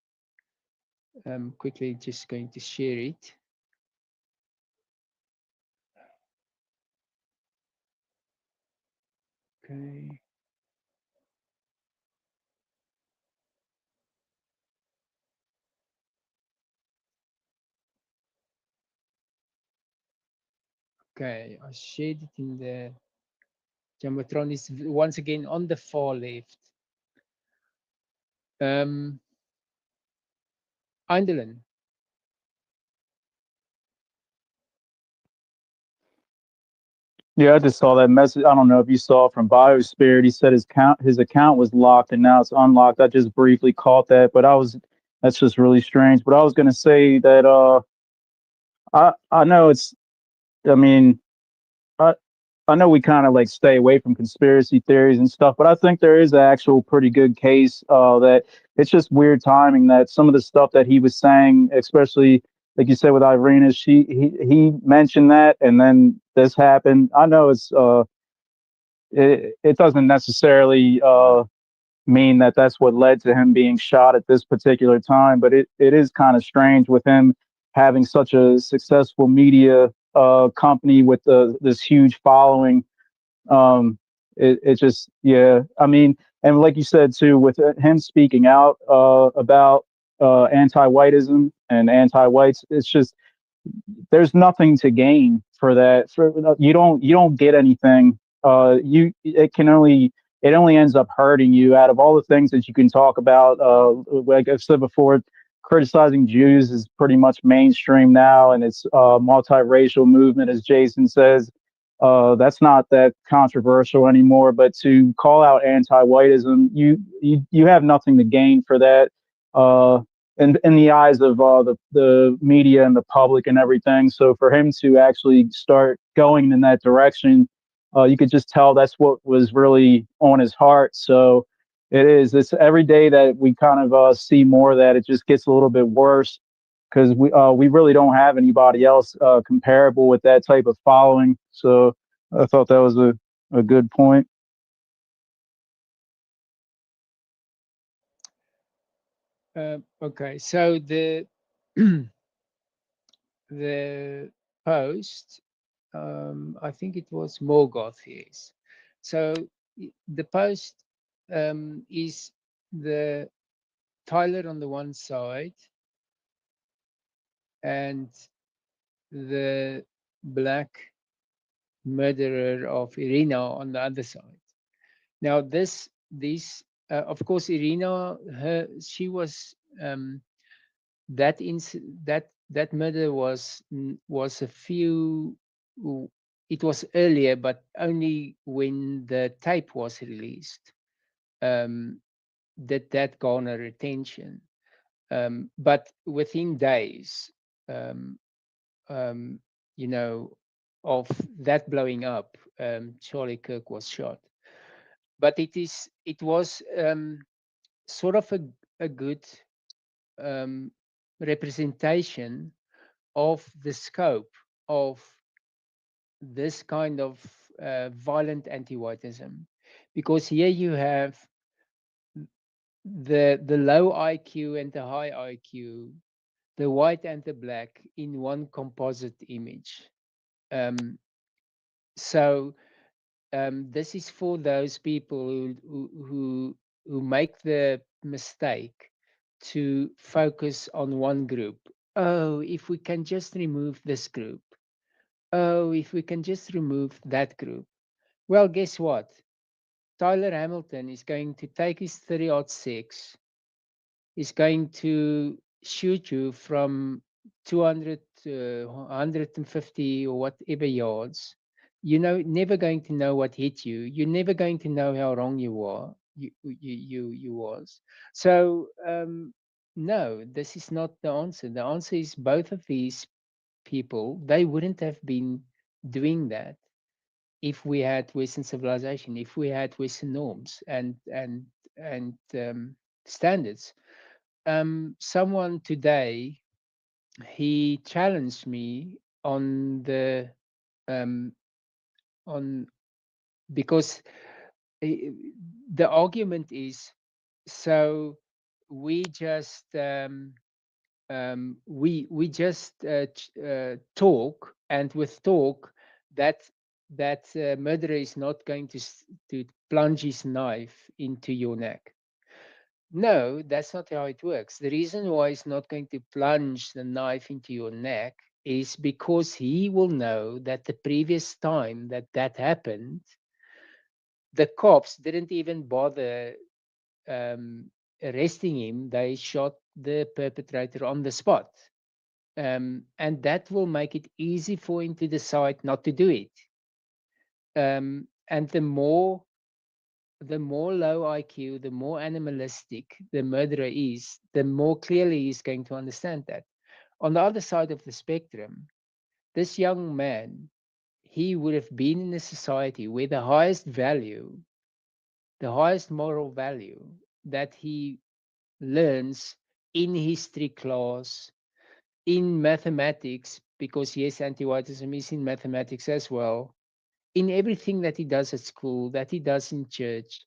I'm quickly just going to share it. Okay. Okay, I shared it in the Jumbotron. Is once again on the far left. Eindelen. Yeah, I just saw that message. I don't know if you saw it from Biospirit. He said his account was locked and now it's unlocked. I just briefly caught that, but that's just really strange. But I was gonna say that I know I mean I know we kind of like stay away from conspiracy theories and stuff, but I think there is an actual pretty good case that it's just weird timing that some of the stuff that he was saying, especially like you said with Irina, he mentioned that, and then this happened. I know it doesn't necessarily mean that that's what led to him being shot at this particular time, but it is kind of strange with him having such a successful media company with this huge following. It just, yeah, I mean, and like you said too, with him speaking out about anti-whiteism and anti-whites, it's just there's nothing to gain for that. You don't get anything. It only ends up hurting you. Out of all the things that you can talk about, like I've said before, criticizing Jews is pretty much mainstream now, and it's multiracial movement, as Jason says. That's not that controversial anymore. But to call out anti-whiteism, you have nothing to gain for that. In the eyes of the media and the public and everything. So for him to actually start going in that direction, you could just tell that's what was really on his heart. So it's every day that we kind of see more of that, it just gets a little bit worse because we really don't have anybody else comparable with that type of following. So I thought that was a good point. Okay, so the post, I think it was Morgoth, yes. So the post is the Tyler on the one side and the black murderer of Irina on the other side. Now of course, Irina, she was that murder was a few. It was earlier, but only when the tape was released did that garner attention. But within days, um, um, you know, of that blowing up, Charlie Kirk was shot. But it was sort of a good um, representation of the scope of this kind of violent anti-whiteism, because here you have the low IQ and the high IQ, the white and the black in one composite image. Um, so this is for those people who make the mistake to focus on one group. Oh, if we can just remove this group. Oh, if we can just remove that group. Well, guess what? Tyler Hamilton is going to take his 30-06, is going to shoot you from 200 to 150 or whatever yards. Never going to know what hit you. You're never going to know how wrong you were. You was. So no, this is not the answer. The answer is both of these people. They wouldn't have been doing that if we had Western civilization, if we had Western norms and standards. Someone today, he challenged me on um, on because the argument is, so we just we just talk, and with talk that murderer is not going to plunge his knife into your neck. No, that's not how it works. The reason why he's not going to plunge the knife into your neck is because he will know that the previous time that happened, the cops didn't even bother arresting him. They shot the perpetrator on the spot. And that will make it easy for him to decide not to do it. And the more low IQ, the more animalistic the murderer is, the more clearly he's going to understand that. On the other side of the spectrum, this young man, he would have been in a society where the highest value, the highest moral value that he learns in history class, in mathematics, because yes, anti-whiteism is in mathematics as well, in everything that he does at school, that he does in church,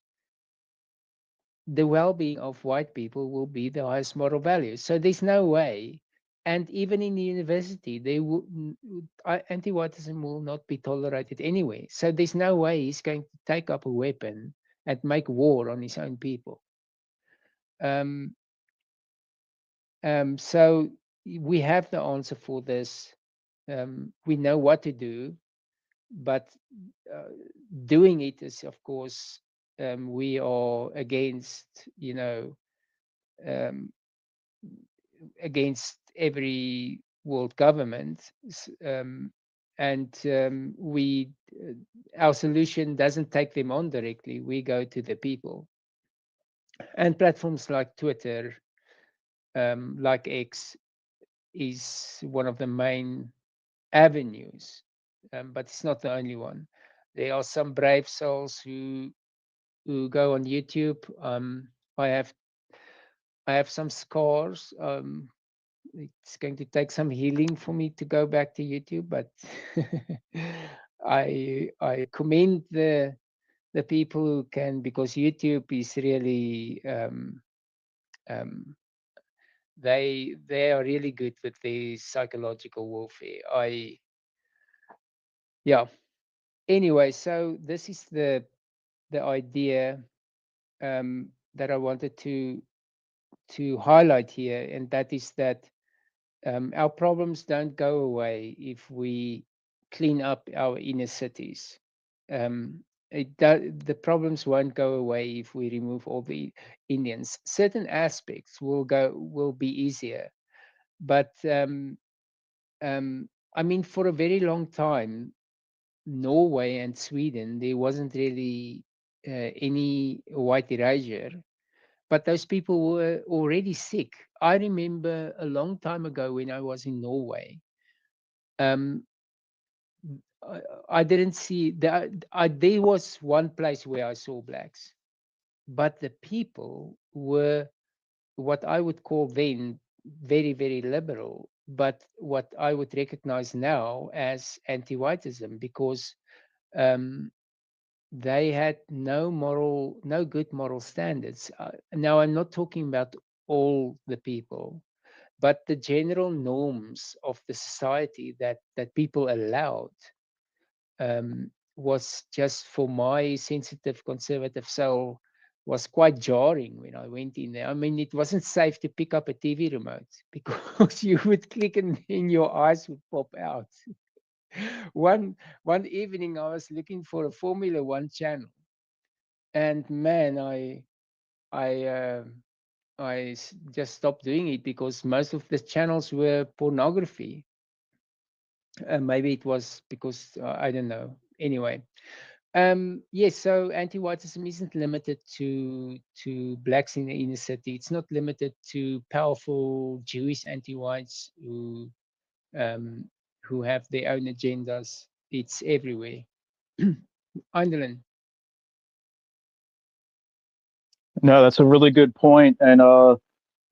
the well-being of white people will be the highest moral value. So there's no way, and even in the university, anti-whiteism will not be tolerated anyway. So there's no way he's going to take up a weapon and make war on his own people. Um, so we have the answer for this. We know what to do, but doing it is, of course, we are against, um, against every world government, and our solution doesn't take them on directly. We go to the people, and platforms like Twitter, like X, is one of the main avenues, but it's not the only one. There are some brave souls who go on YouTube. I have I have some scars. It's going to take some healing for me to go back to YouTube, but I commend the people who can, because YouTube is really they are really good with the psychological warfare. Yeah. Anyway, so this is the idea that I wanted to highlight here, and that is that our problems don't go away if we clean up our inner cities. The problems won't go away if we remove all the Indians. Certain aspects will be easier, but I mean, for a very long time, Norway and Sweden, there wasn't really any white erasure, but those people were already sick. I remember a long time ago when I was in Norway, um, I didn't see there was one place where I saw blacks, but the people were what I would call then very, very liberal, but what I would recognize now as anti-whiteism, because um, they had no good moral standards. Now, I'm not talking about all the people, but the general norms of the society that people allowed was just, for my sensitive conservative soul, was quite jarring when I went in there. I mean, it wasn't safe to pick up a TV remote because you would click and then your eyes would pop out. one one evening, I was looking for a Formula One channel, and man, I just stopped doing it because most of the channels were pornography. Maybe it was because I don't know. Anyway, yes. So anti-whiteism isn't limited to blacks in the inner city. It's not limited to powerful Jewish anti-whites um, who have their own agendas. It's everywhere. Eindelen. No, that's a really good point, and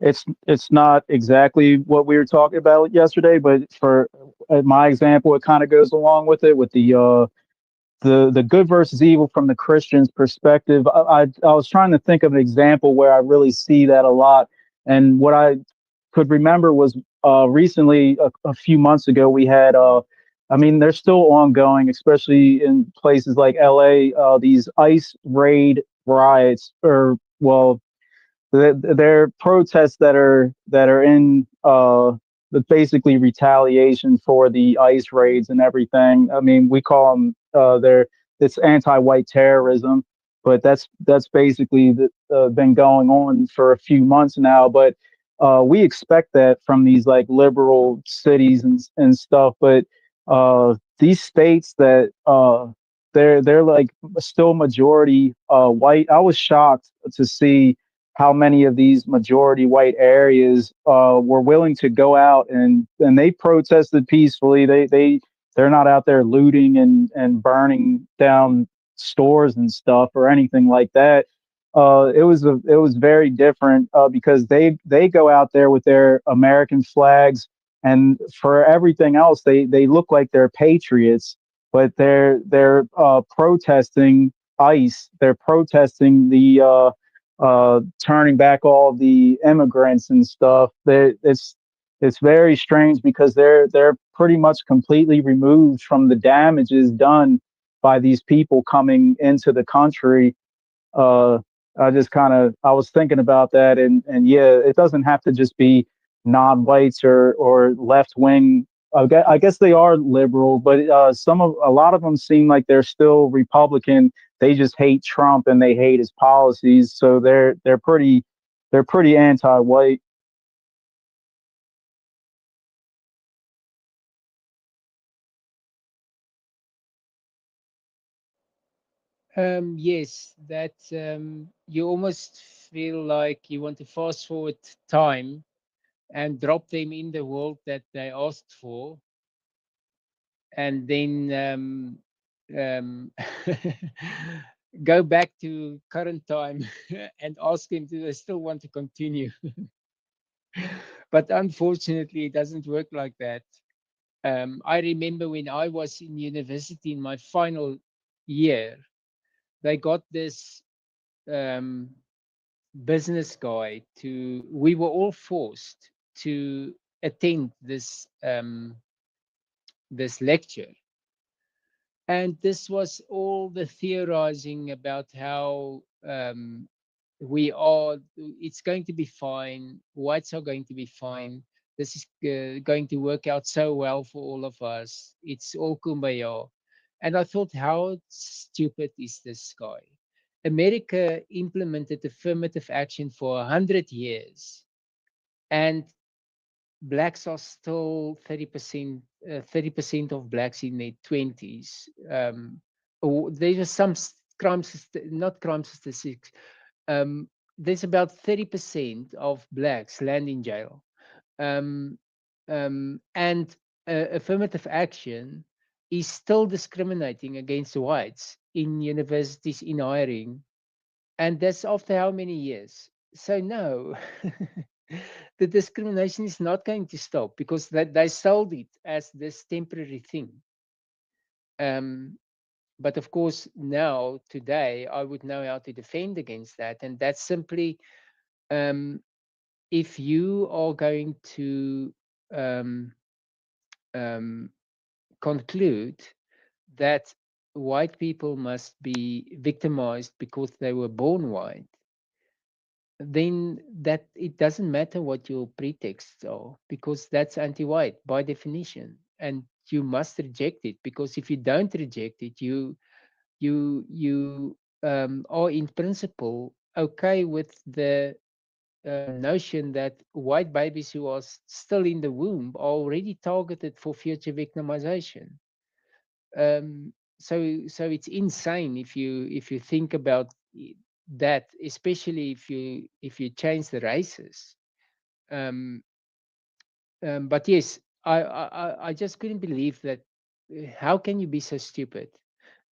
it's not exactly what we were talking about yesterday, but for my example, it kind of goes along with it with the good versus evil from the Christian's perspective. I was trying to think of an example where I really see that a lot, and what I could remember was recently a few months ago we had I mean they're still ongoing, especially in places like LA. These ICE raid riots, or well, they're protests that are in the basically retaliation for the ICE raids and everything. I mean, we call them they're it's anti-white terrorism, but that's basically been going on for a few months now. But we expect that from these like liberal cities and stuff, but these states that they're like still majority white. I was shocked to see how many of these majority white areas were willing to go out and they protested peacefully. They they're not out there looting and burning down stores and stuff or anything like that. It was very different because they go out there with their American flags, and for everything else they look like they're patriots, but they're protesting ICE. They're protesting the turning back all the immigrants and stuff. It's very strange because they're pretty much completely removed from the damages done by these people coming into the country. uh I just kind of I was thinking about that, and yeah, it doesn't have to just be non-whites or left wing. I guess they are liberal, but a lot of them seem like they're still Republican. They just hate Trump and they hate his policies, so they're pretty anti-white. Yes, that you almost feel like you want to fast forward time and drop them in the world that they asked for, and then go back to current time and ask them, do they still want to continue? But unfortunately, it doesn't work like that. I remember when I was in university in my final year, they got this um, business guy to, we were all forced to attend this lecture. And this was all the theorizing about how we are, it's going to be fine, whites are going to be fine, this is going to work out so well for all of us, it's all kumbaya. And I thought, how stupid is this guy? America implemented affirmative action for 100 years, and blacks are still 30%, 30% of blacks in their 20s. There was some not crime statistics. There's about 30% of blacks land in jail. Um, and affirmative action is still discriminating against whites in universities, in hiring. And that's after how many years? So no, the discrimination is not going to stop because that they sold it as this temporary thing. But of course, now today I would know how to defend against that, and that's simply um, if you are going to um, um, conclude that white people must be victimized because they were born white, then that it doesn't matter what your pretexts are, because that's anti-white by definition, and you must reject it, because if you don't reject it, you are in principle okay with the notion that white babies who are still in the womb are already targeted for future victimization. So it's insane if you think about that, especially if you change the races. Um, but yes, I just couldn't believe that. How can you be so stupid?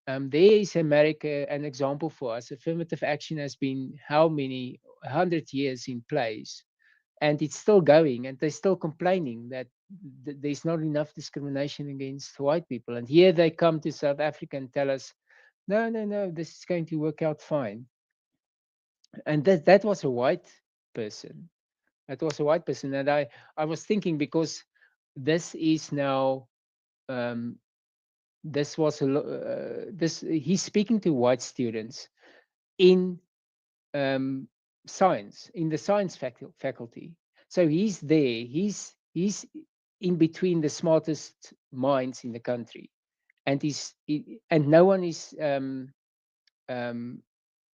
There is America, an example for us. Affirmative action has been how many 100 years in place, and it's still going, and they're still complaining that there's not enough discrimination against white people. And here they come to South Africa and tell us, no, no, no, this is going to work out fine. And that was a white person. That was a white person, and I was thinking, because this is now um, this was this he's speaking to white students in science, in the science faculty. So he's there. He's in between the smartest minds in the country, and and no one is um,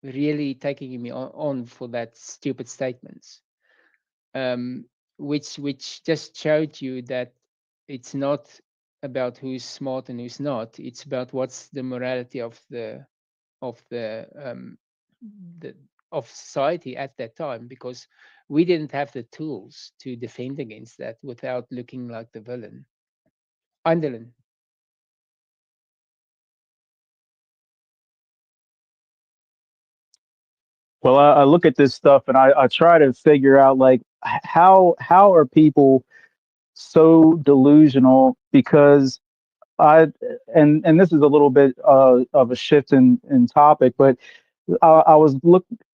really taking him on for that stupid statements, um, which just showed you that it's not about who's smart and who's not. It's about what's the morality of the of society at that time, because we didn't have the tools to defend against that without looking like the villain. Andelen. Well, I look at this stuff and I try to figure out like how are people so delusional because I and this is a little bit of a shift in topic, but I was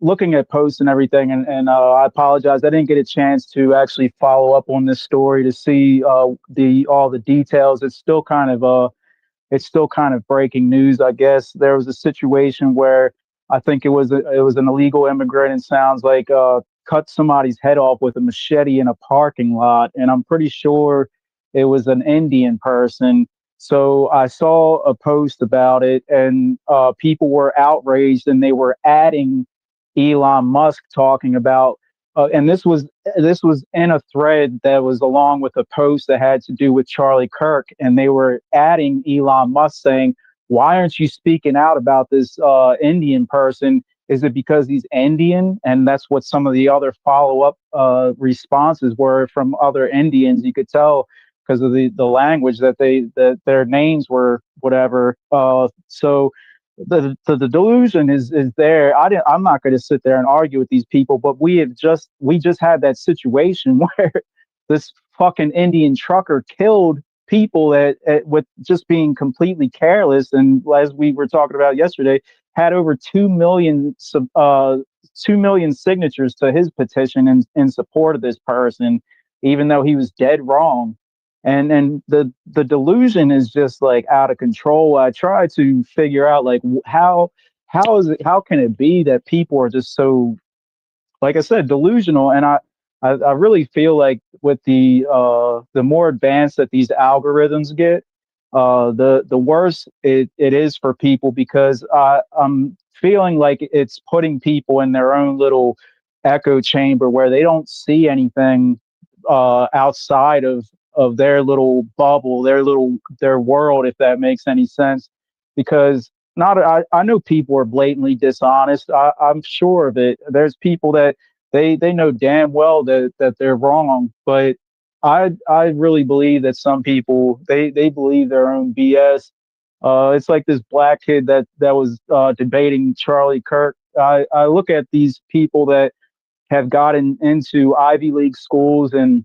looking at posts and everything, and I apologize. I didn't get a chance to actually follow up on this story to see the all the details. It's still kind of breaking news, I guess. There was a situation where I think it was an illegal immigrant. And sounds like cut somebody's head off with a machete in a parking lot, and I'm pretty sure it was an Indian person. So I saw a post about it, and people were outraged, and they were adding Elon Musk talking about, and this was in a thread that was along with a post that had to do with Charlie Kirk, and they were adding Elon Musk saying, "Why aren't you speaking out about this Indian person? Is it because he's Indian?" And that's what some of the other follow up responses were from other Indians. You could tell because of the language that their names were whatever. So the delusion is there. I'm not going to sit there and argue with these people, but we just had that situation where this fucking Indian trucker killed people with just being completely careless, and as we were talking about yesterday, had over 2 million signatures to his petition in support of this person, even though he was dead wrong. And the delusion is just like out of control. I try to figure out like how can it be that people are just so, like I said, delusional. And I really feel like with the more advanced that these algorithms get, the worse it is for people, because I'm feeling like it's putting people in their own little echo chamber where they don't see anything outside of their little bubble, their world, if that makes any sense. Because not I know people are blatantly dishonest. I'm sure of it. There's people that they know damn well that they're wrong, but I really believe that some people they believe their own BS. It's like this black kid that was debating Charlie Kirk. I look at these people that have gotten into Ivy League schools and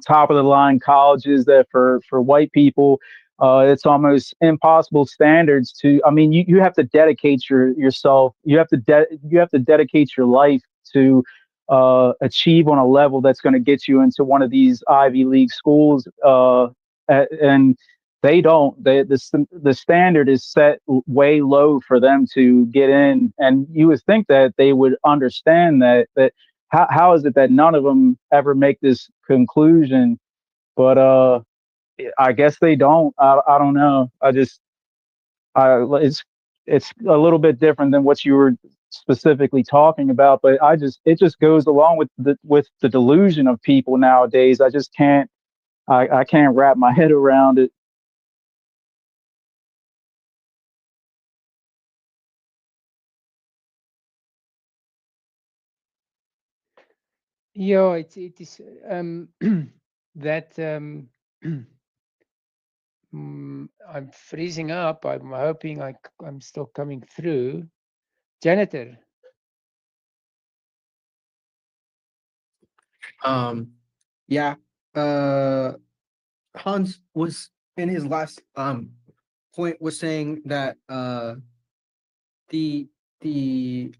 top of the line colleges that for white people, it's almost impossible standards to. I mean, you have to dedicate yourself. You have to dedicate your life to achieve on a level that's going to get you into one of these Ivy League schools. And they don't. The standard is set way low for them to get in, and you would think that they would understand that how is it that none of them ever make this conclusion? But I guess they don't. I don't know. It's a little bit different than what you were specifically talking about. But it just goes along with the delusion of people nowadays. I just can't. I can't wrap my head around it. Yeah, it is that I'm freezing up. I'm hoping I'm still coming through. Janitor. Yeah. Hans was in his last point was saying that the the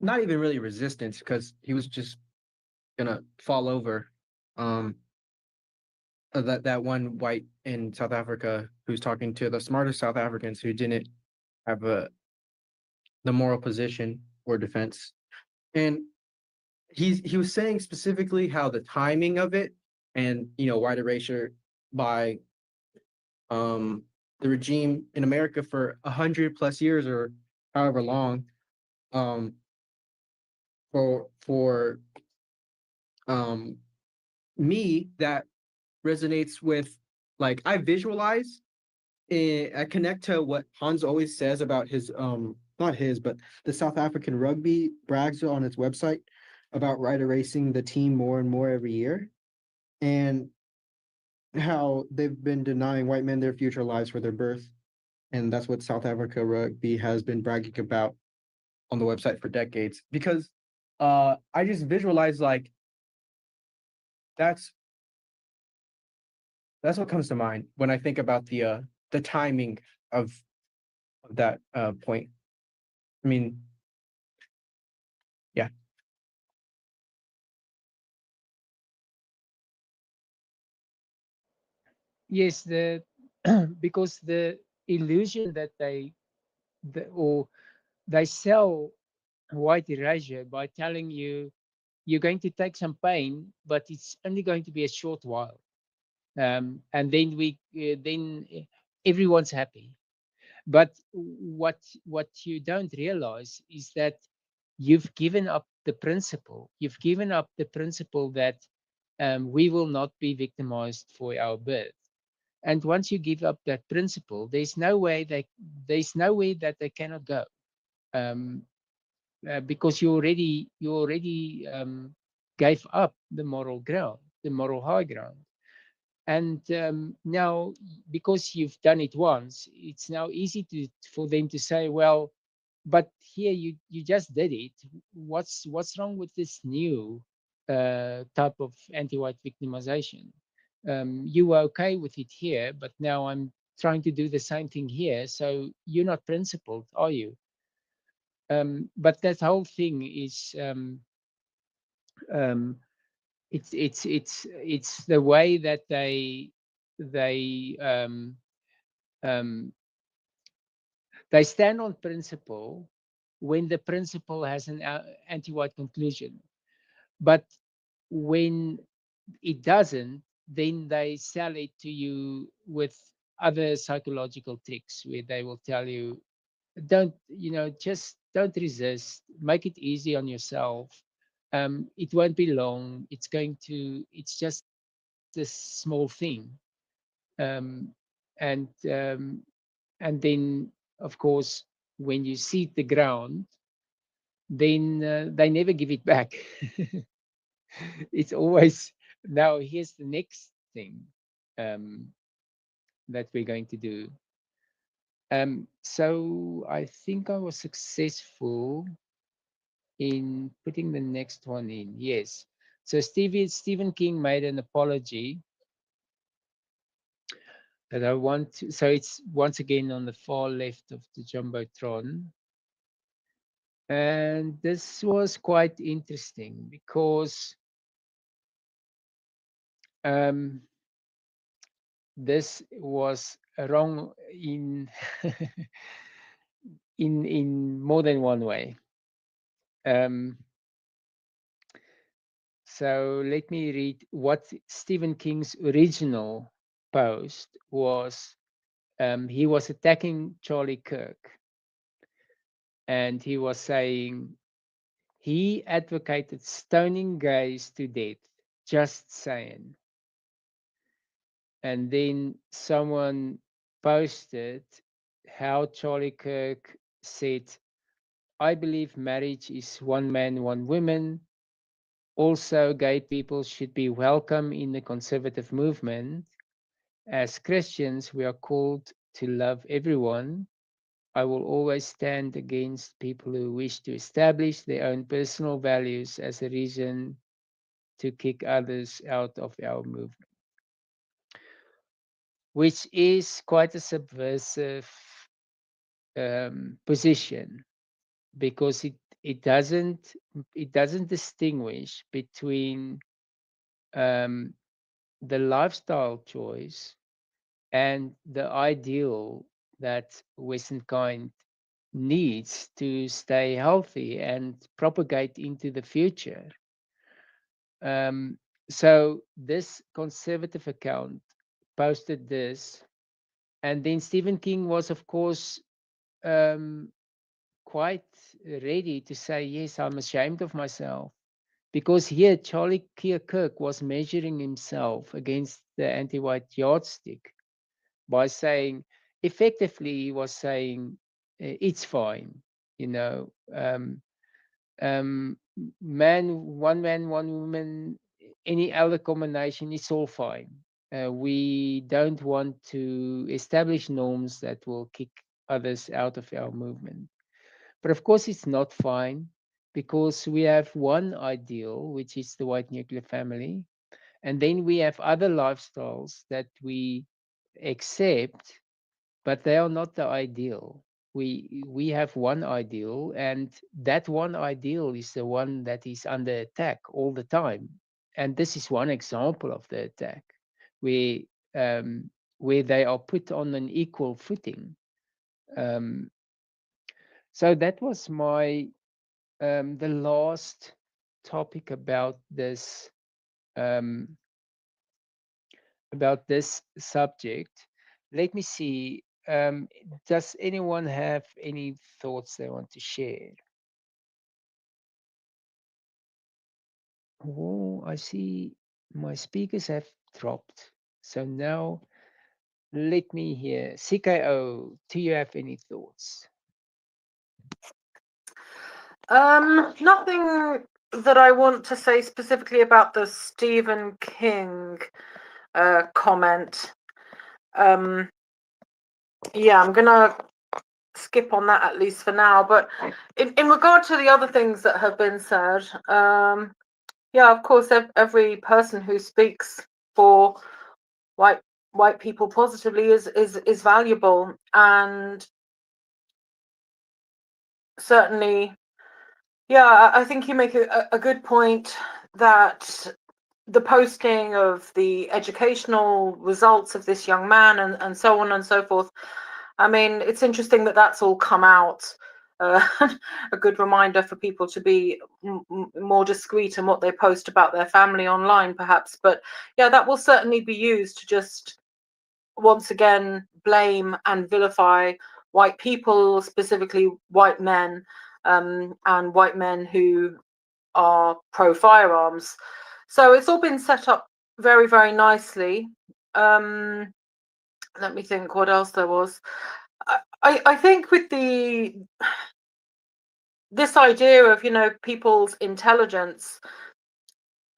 not even really resistance, because he was just gonna fall over. Um, that one white in South Africa who's talking to the smartest South Africans who didn't have the moral position or defense, and he was saying specifically how the timing of it, and white erasure by the regime in America for 100+ years or however long, um for me, that resonates with, like, I visualize, I connect to what Hans always says about his not his, but the South African rugby brags on its website about right erasing the team more and more every year, and how they've been denying white men their future lives for their birth. And that's what South Africa rugby has been bragging about on the website for decades, because I just visualize like that's what comes to mind when I think about the timing of that point. I mean, yeah. Yes, the because the illusion that or they sell white erasure by telling you you're going to take some pain, but it's only going to be a short while, and then everyone's happy. But what you don't realize is that you've given up the principle. You've given up the principle that we will not be victimized for our birth. And once you give up that principle, there's no way that they cannot go, um, because you already gave up the moral ground, the moral high ground. And now, because you've done it once, it's now easy for them to say, well, but here you just did it. What's wrong with this new type of anti-white victimization? You were okay with it here, but now I'm trying to do the same thing here. So you're not principled, are you? But that whole thing is um, it's the way that they um, they stand on principle when the principle has an anti-white conclusion, but when it doesn't, then they sell it to you with other psychological tricks where they will tell you, don't, just don't resist, make it easy on yourself. It won't be long, it's just this small thing. um, and then, of course, when you seed the ground, then they never give it back. It's always, now here's the next thing um, that we're going to do. So I think I was successful in putting the next one in. Yes. So Stephen King made an apology that I want to, so it's once again on the far left of the Jumbotron. And this was quite interesting because this was wrong in in more than one way. Um, so let me read what Stephen King's original post was. He was attacking Charlie Kirk, and he was saying he advocated stoning gays to death. Just saying. And then someone posted how Charlie Kirk said, I believe marriage is one man, one woman. Also, gay people should be welcome in the conservative movement. As Christians, we are called to love everyone. I will always stand against people who wish to establish their own personal values as a reason to kick others out of our movement, which is quite a subversive position, because it doesn't distinguish between um, the lifestyle choice and the ideal that Western kind needs to stay healthy and propagate into the future. Um, so this conservative account posted this, and then Stephen King was, of course, um, quite ready to say, yes, I'm ashamed of myself. Because here, Charlie Kirk was measuring himself against the anti white yardstick by saying, effectively, he was saying, it's fine, you know, man, one woman, any other combination, it's all fine. We don't want to establish norms that will kick others out of our movement. But of course, it's not fine because we have one ideal, which is the white nuclear family. And then we have other lifestyles that we accept, but they are not the ideal. We have one ideal, and that one ideal is the one that is under attack all the time. And this is one example of the attack, where where they are put on an equal footing. Um, so that was my the last topic um, about this subject. Let me see. Does anyone have any thoughts they want to share? Oh, I see my speakers have dropped. So now let me hear. CKO, do you have any thoughts? Nothing that I want to say specifically about the Stephen King comment. Yeah, I'm gonna skip on that at least for now. But in regard to the other things that have been said, yeah, of course, every person who speaks for white people positively is valuable, and certainly, yeah, I think you make a good point that the posting of the educational results of this young man and so on and so forth. I mean, it's interesting that that's all come out. A good reminder for people to be more discreet in what they post about their family online, perhaps. But yeah, that will certainly be used to just once again blame and vilify white people, specifically white men, and white men who are pro firearms. So it's all been set up very, very nicely. Let me think what else there was. I think with this idea of, you know, people's intelligence,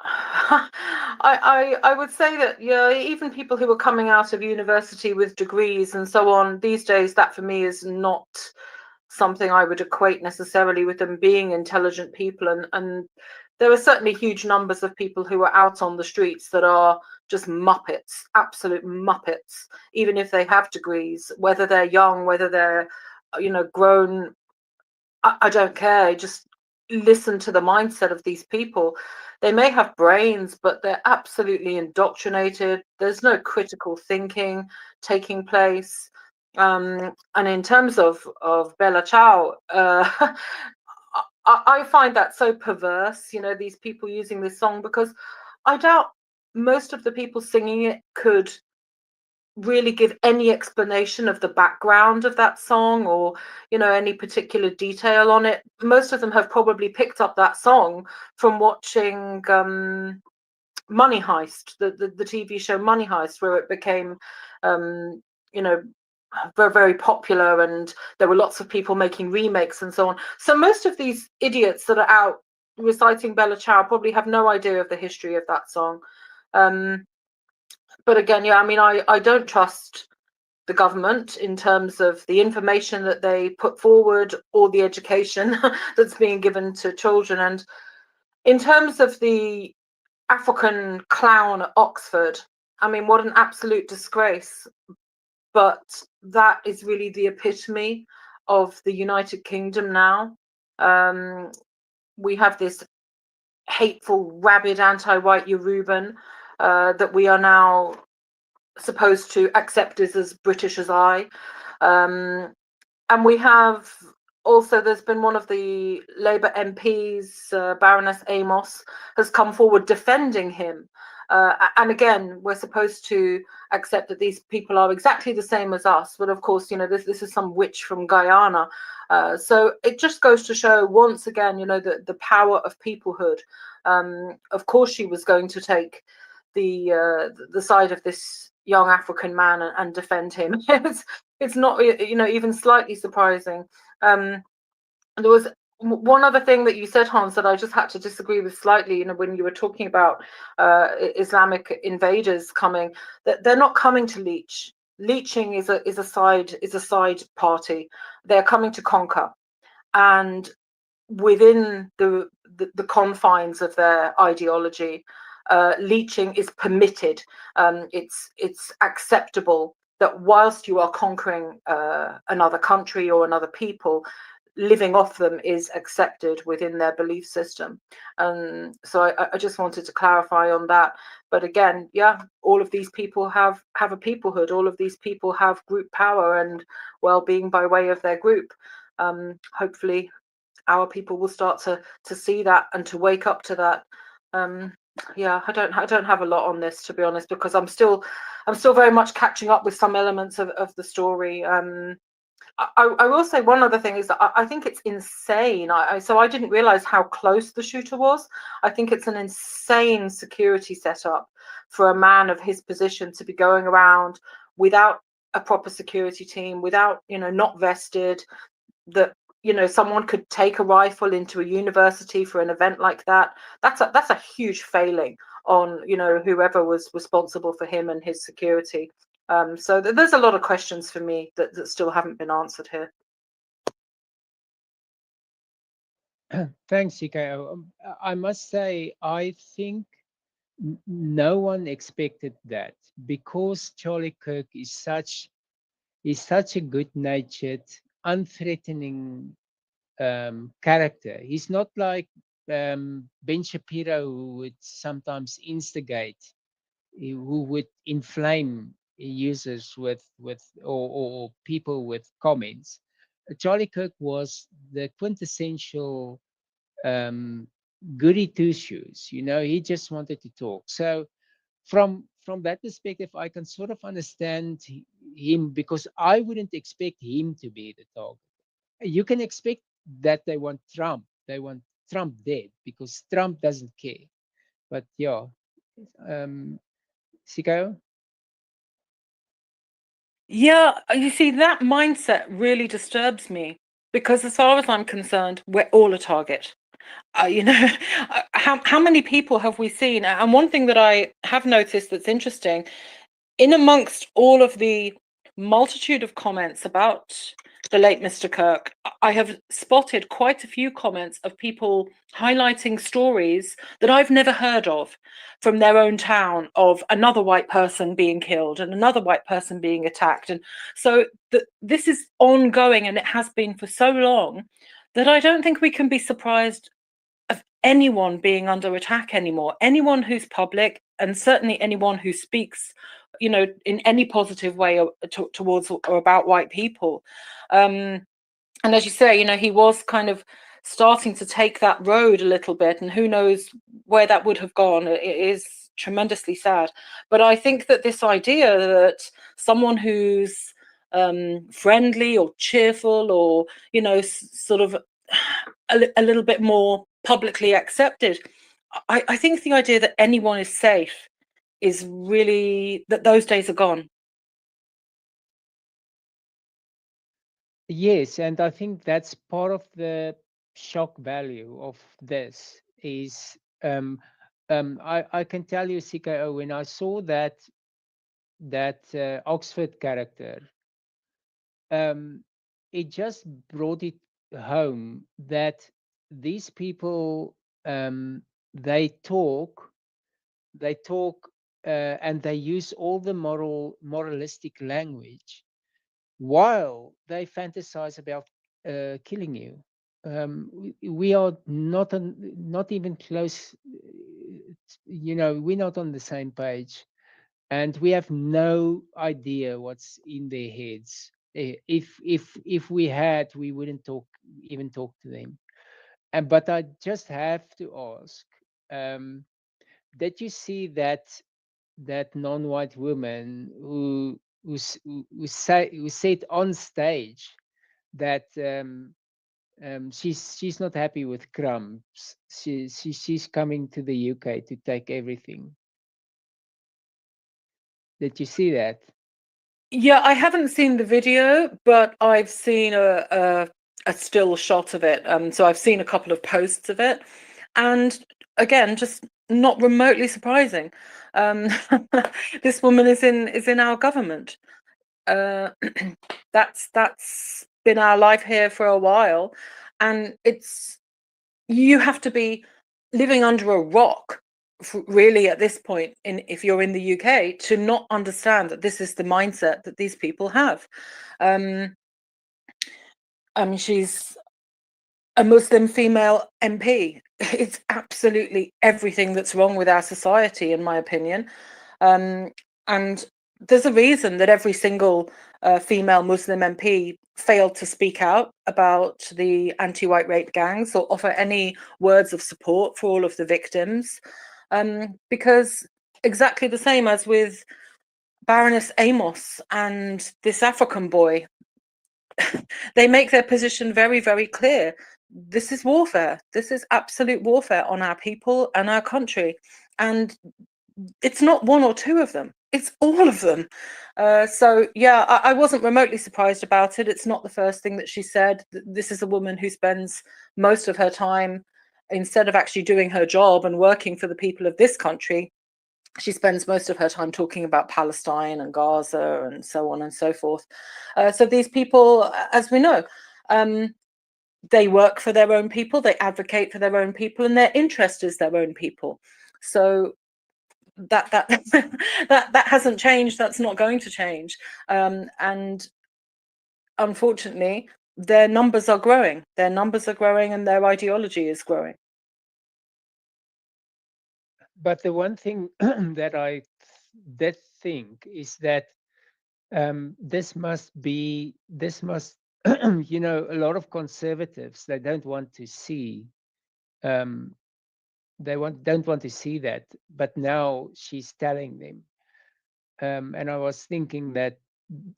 I would say that, yeah, even people who are coming out of university with degrees and so on these days, that for me is not something I would equate necessarily with them being intelligent people. And there are certainly huge numbers of people who are out on the streets that are just muppets, absolute muppets, even if they have degrees, whether they're young, whether they're, you know, grown. I don't care. Just listen to the mindset of these people. They may have brains, but they're absolutely indoctrinated. There's no critical thinking taking place. And in terms of Bella Ciao, I find that so perverse, you know, these people using this song, because I doubt most of the people singing it could really give any explanation of the background of that song, or, you know, any particular detail on it. Most of them have probably picked up that song from watching Money Heist, the TV show Money Heist, where it became, you know, very, very popular, and there were lots of people making remakes and so on. So most of these idiots that are out reciting Bella Ciao probably have no idea of the history of that song. But again, yeah, I mean, I don't trust the government in terms of the information that they put forward or the education that's being given to children. And in terms of the African clown at Oxford, I mean, what an absolute disgrace. But that is really the epitome of the United Kingdom now. We have this hateful, rabid, anti-white Yoruban that we are now supposed to accept as British as I. And we have also, there's been one of the Labour MPs, Baroness Amos, has come forward defending him. And again, we're supposed to accept that these people are exactly the same as us. But of course, you know, this is some witch from Guyana. So it just goes to show once again, you know, the power of peoplehood. Of course, she was going to take the side of this young African man and defend him. It's not, you know, even slightly surprising. There was one other thing that you said, Hans, that I just had to disagree with slightly. You know, when you were talking about Islamic invaders coming, that they're not coming to leech. Leeching is a side party. They're coming to conquer. and within the confines of their ideology, leeching is permitted. It's acceptable that whilst you are conquering another country or another people, living off them is accepted within their belief system. So I just wanted to clarify on that. But again, yeah, all of these people have a peoplehood. All of these people have group power and well-being by way of their group. Hopefully our people will start to see that and to wake up to that. Yeah, I don't have a lot on this, to be honest, because I'm still very much catching up with some elements of the story. I will say one other thing is that I think it's insane. So I didn't realize how close the shooter was. I think it's an insane security setup for a man of his position to be going around without a proper security team, without, not vested, that, someone could take a rifle into a university for an event like that. That's a huge failing on, whoever was responsible for him and his security. So there's a lot of questions for me that still haven't been answered here. Thanks, CKO. I must say, I think no one expected that, because Charlie Kirk is such a good-natured, unthreatening character. He's not like Ben Shapiro, who would sometimes instigate, who would inflame users with or people with comments. Charlie Kirk was the quintessential goody two shoes. He just wanted to talk. So from that perspective, I can sort of understand him, because I wouldn't expect him to be the target. You can expect that they want Trump. They want Trump dead, because Trump doesn't care. But yeah, Siko? Yeah, you see, that mindset really disturbs me, because as far as I'm concerned, we're all a target. How many people have we seen? And one thing that I have noticed that's interesting, in amongst all of the multitude of comments about the late Mr. Kirk, I have spotted quite a few comments of people highlighting stories that I've never heard of from their own town, of another white person being killed and another white person being attacked. And so this is ongoing, and it has been for so long, that I don't think we can be surprised of anyone being under attack anymore. Anyone who's public, and certainly anyone who speaks, in any positive way towards or about white people. And as you say, he was kind of starting to take that road a little bit, and who knows where that would have gone. It is tremendously sad. But I think that this idea that someone who's friendly or cheerful, or, sort of a little bit more publicly accepted, I think the idea that anyone is safe is really, that those days are gone. Yes, and I think that's part of the shock value of this is I can tell you, CKO, when I saw that Oxford character, it just brought it home that these people, they talk and they use all the moralistic language while they fantasize about killing you. We are not even close. We're not on the same page, and we have no idea what's in their heads. If we had, we wouldn't even talk to them. But I just have to ask, did you see that non-white woman who said on stage that she's not happy with crumbs. She's coming to the UK to take everything. Did you see that? Yeah, I haven't seen the video, but I've seen a still shot of it. So I've seen a couple of posts of it, and again, just not remotely surprising. This woman is in our government. That's been our life here for a while, And you have to be living under a rock really at this point, if you're in the UK, to not understand that this is the mindset that these people have. She's a Muslim female MP. It's absolutely everything that's wrong with our society, in my opinion. And there's a reason that every single female Muslim MP failed to speak out about the anti-white rape gangs or offer any words of support for all of the victims. Because exactly the same as with Baroness Amos and this African boy, they make their position very, very clear. This is warfare. This is absolute warfare on our people and our country. And it's not one or two of them. It's all of them. So, yeah, I wasn't remotely surprised about it. It's not the first thing that she said. This is a woman who spends most of her time, instead of actually doing her job and working for the people of this country, she spends most of her time talking about Palestine and Gaza and so on and so forth. So these people, as we know, they work for their own people, they advocate for their own people, and their interest is their own people. So that that hasn't changed. That's not going to change. And unfortunately, their numbers are growing. Their numbers are growing, and their ideology is growing. But the one thing that I did think is that this must, you know, a lot of conservatives, they don't want to see, don't want to see that. But now she's telling them, and I was thinking that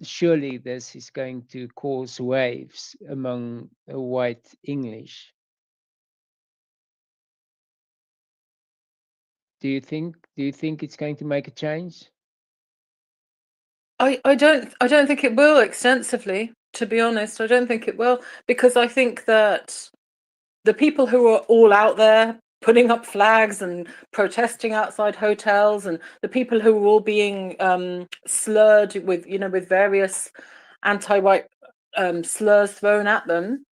surely this is going to cause waves among white English. Do you think it's going to make a change? I don't think it will extensively, to be honest. I don't think it will, because I think that the people who are all out there putting up flags and protesting outside hotels, and the people who are all being slurred with, you know, with various anti-white slurs thrown at them,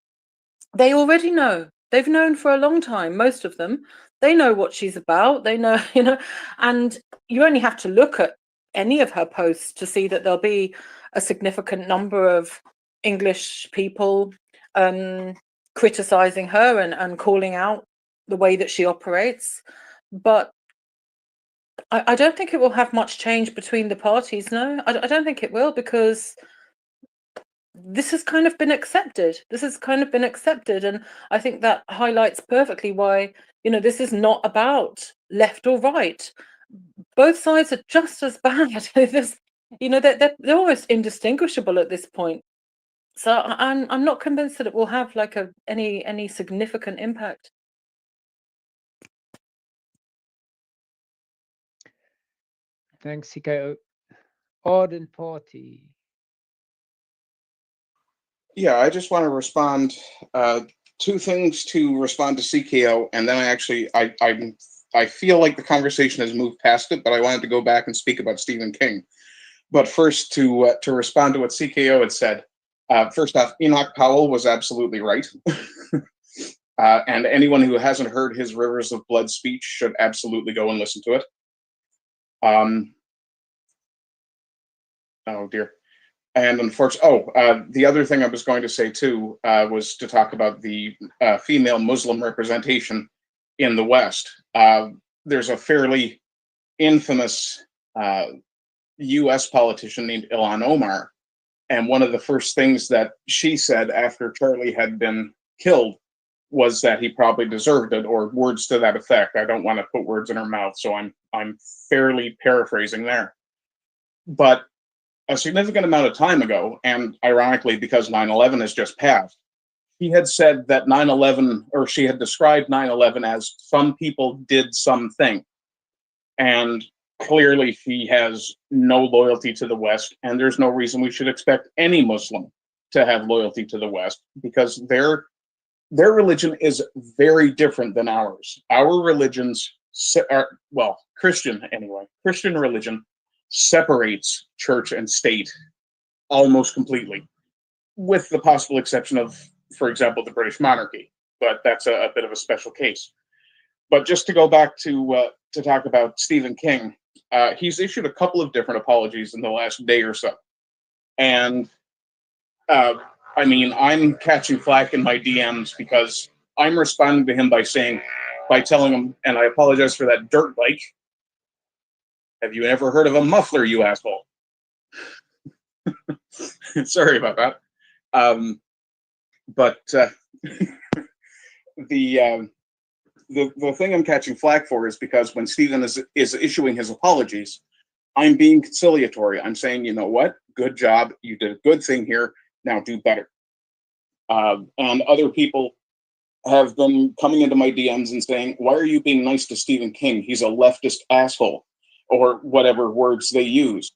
they already know. They've known for a long time, most of them. They know what she's about. They know, you know, and you only have to look at any of her posts to see that there'll be a significant number of English people criticizing her and calling out the way that she operates. But I don't think it will have much change between the parties. No, I don't think it will, because this has kind of been accepted. And I think that highlights perfectly why, you know, this is not about left or right. Both sides are just as bad. You know, they're almost indistinguishable at this point. So I'm not convinced that it will have like any significant impact. Thanks, Siko. Ardent Party. Yeah, I just want to respond. Two things to respond to CKO, and then I feel like the conversation has moved past it, but I wanted to go back and speak about Stephen King. But first, to respond to what CKO had said. First off, Enoch Powell was absolutely right, and anyone who hasn't heard his Rivers of Blood speech should absolutely go and listen to it. Oh dear. And unfortunately, the other thing I was going to say too was to talk about the female Muslim representation in the West. There's a fairly infamous U.S. politician named Ilhan Omar, and one of the first things that she said after Charlie had been killed was that he probably deserved it, or words to that effect. I don't want to put words in her mouth, so I'm fairly paraphrasing there. But a significant amount of time ago, and ironically because 9/11 has just passed, he had said that 9/11, or she had described 9/11 as some people did something. And clearly she has no loyalty to the West, and there's no reason we should expect any Muslim to have loyalty to the West, because their religion is very different than ours. Our religions are, well, Christian anyway, Christian religion separates church and state almost completely, with the possible exception of for example, the British monarchy, but that's a bit of a special case. But just to go back to talk about Stephen King, he's issued a couple of different apologies in the last day or so, and I mean, I'm catching flack in my DMs because I'm responding to him by telling him, and I apologize for that dirt bike. Have you ever heard of a muffler, you asshole? Sorry about that. But the the thing I'm catching flack for is because when Stephen is issuing his apologies, I'm being conciliatory. I'm saying, you know what? Good job. You did a good thing here. Now do better. And other people have been coming into my DMs and saying, why are you being nice to Stephen King? He's a leftist asshole, or whatever words they use.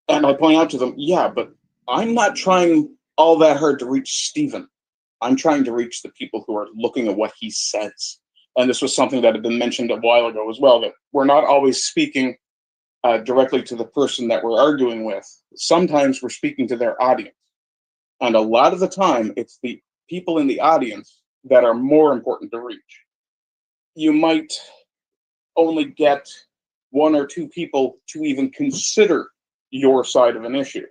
And I point out to them, yeah, but I'm not trying all that hard to reach Stephen. I'm trying to reach the people who are looking at what he says. And this was something that had been mentioned a while ago as well, that we're not always speaking directly to the person that we're arguing with. Sometimes we're speaking to their audience. And a lot of the time, it's the people in the audience that are more important to reach. You might only get one or two people to even consider your side of an issue.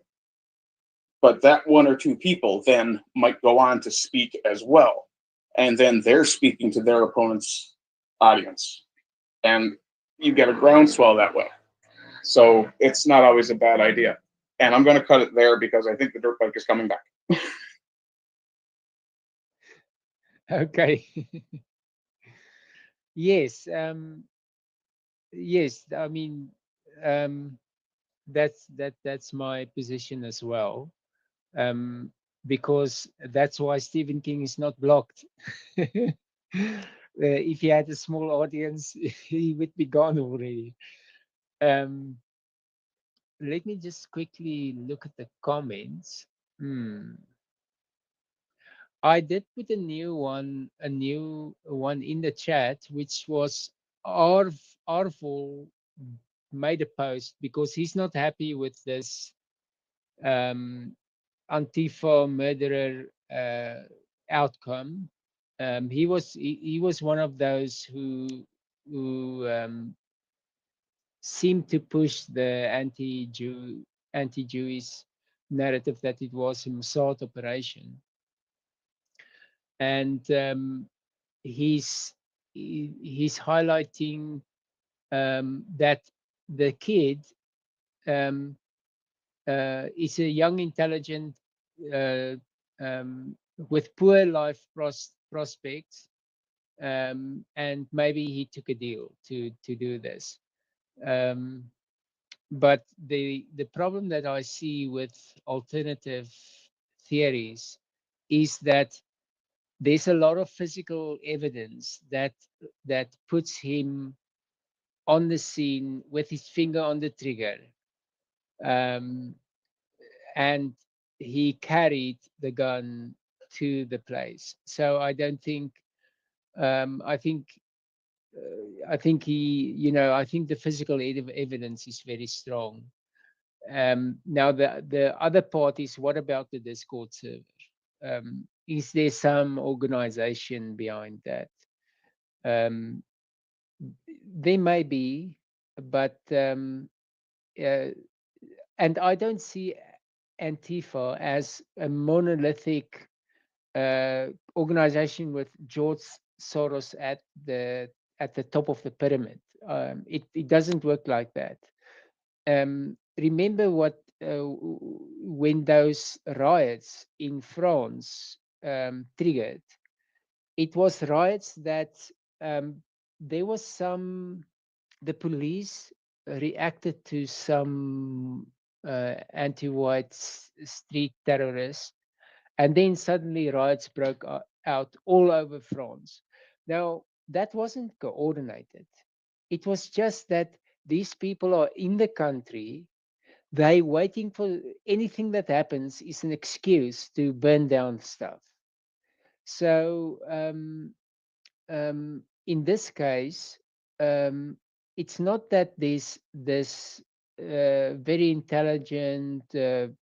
But that one or two people then might go on to speak as well. And then they're speaking to their opponent's audience. And you get a groundswell that way. So it's not always a bad idea. And I'm going to cut it there because I think the dirt bike is coming back. Okay. Yes. Yes. I mean, that's my position as well. Because that's why Stephen King is not blocked. If he had a small audience, he would be gone already. Let me just quickly look at the comments. I did put a new one in the chat, which was Arvol made a post because he's not happy with this Antifa murderer outcome. He was one of those who seemed to push the anti-Jewish narrative that it was a Mossad operation, and he's highlighting that the kid is a young, intelligent, with poor life prospects, and maybe he took a deal to do this. But the problem that I see with alternative theories is that there's a lot of physical evidence that puts him on the scene with his finger on the trigger, and he carried the gun to the place. So I don't think. I think he, I think the physical evidence is very strong. Now the other part is, what about the Discord server? Is there some organization behind that? There may be, but and I don't see Antifa as a monolithic organization with George Soros at the top of the pyramid. It doesn't work like that. Remember what when those riots in France triggered? It was riots that there was the police reacted to some anti-white street terrorists, and then suddenly riots broke out all over France. Now, that wasn't coordinated. It was just that these people are in the country, they waiting for anything that happens is an excuse to burn down stuff. So in this case, it's not that this very intelligent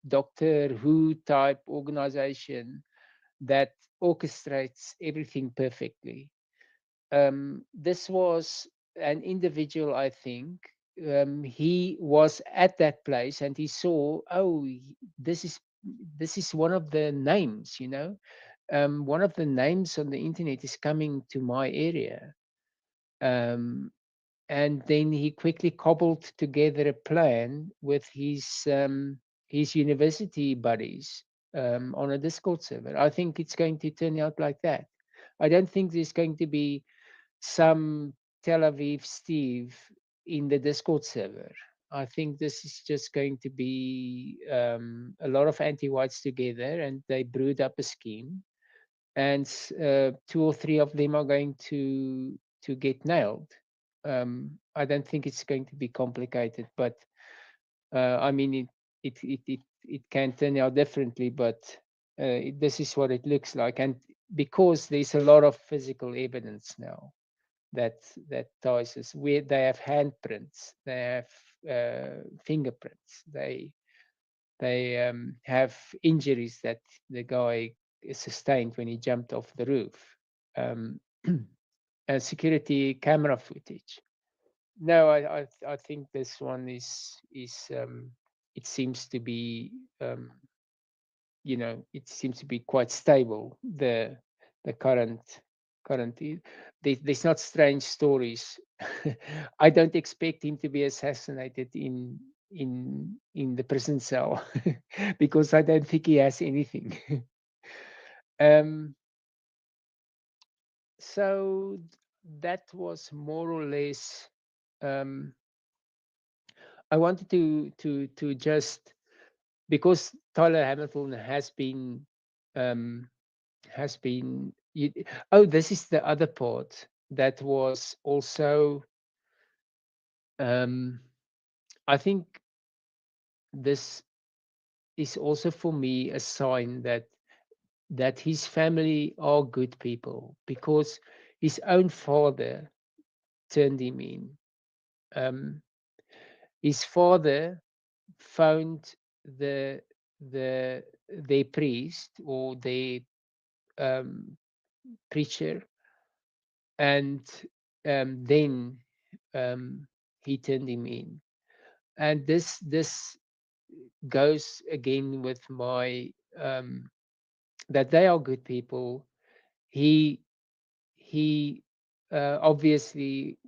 Doctor Who type organization that orchestrates everything perfectly. This was an individual, I think. He was at that place and he saw, oh, this is one of the names, you know. One of the names on the internet is coming to my area. Um, and then he quickly cobbled together a plan with his university buddies on a Discord server. I think it's going to turn out like that. I don't think there's going to be some Tel Aviv Steve in the Discord server. I think this is just going to be a lot of anti-whites together, and they brewed up a scheme, and two or three of them are going to get nailed. I don't think it's going to be complicated, but I mean it can turn out differently, but this is what it looks like, and because there's a lot of physical evidence now that that ties us, where they have handprints, they have fingerprints, they have injuries that the guy sustained when he jumped off the roof, um, security camera footage. No, I think this one is it seems to be you know, it seems to be quite stable. The current there's not strange stories. I don't expect him to be assassinated in the prison cell because I don't think he has anything. um, so that was more or less. Um, I wanted to just, because Tyler Hamilton um, has been oh, this is the other part that was also um, I think this is also for me a sign that his family are good people, because his own father turned him in. um, his father found the their priest or their um, preacher, and then um, he turned him in. And this goes again with my that they are good people. He obviously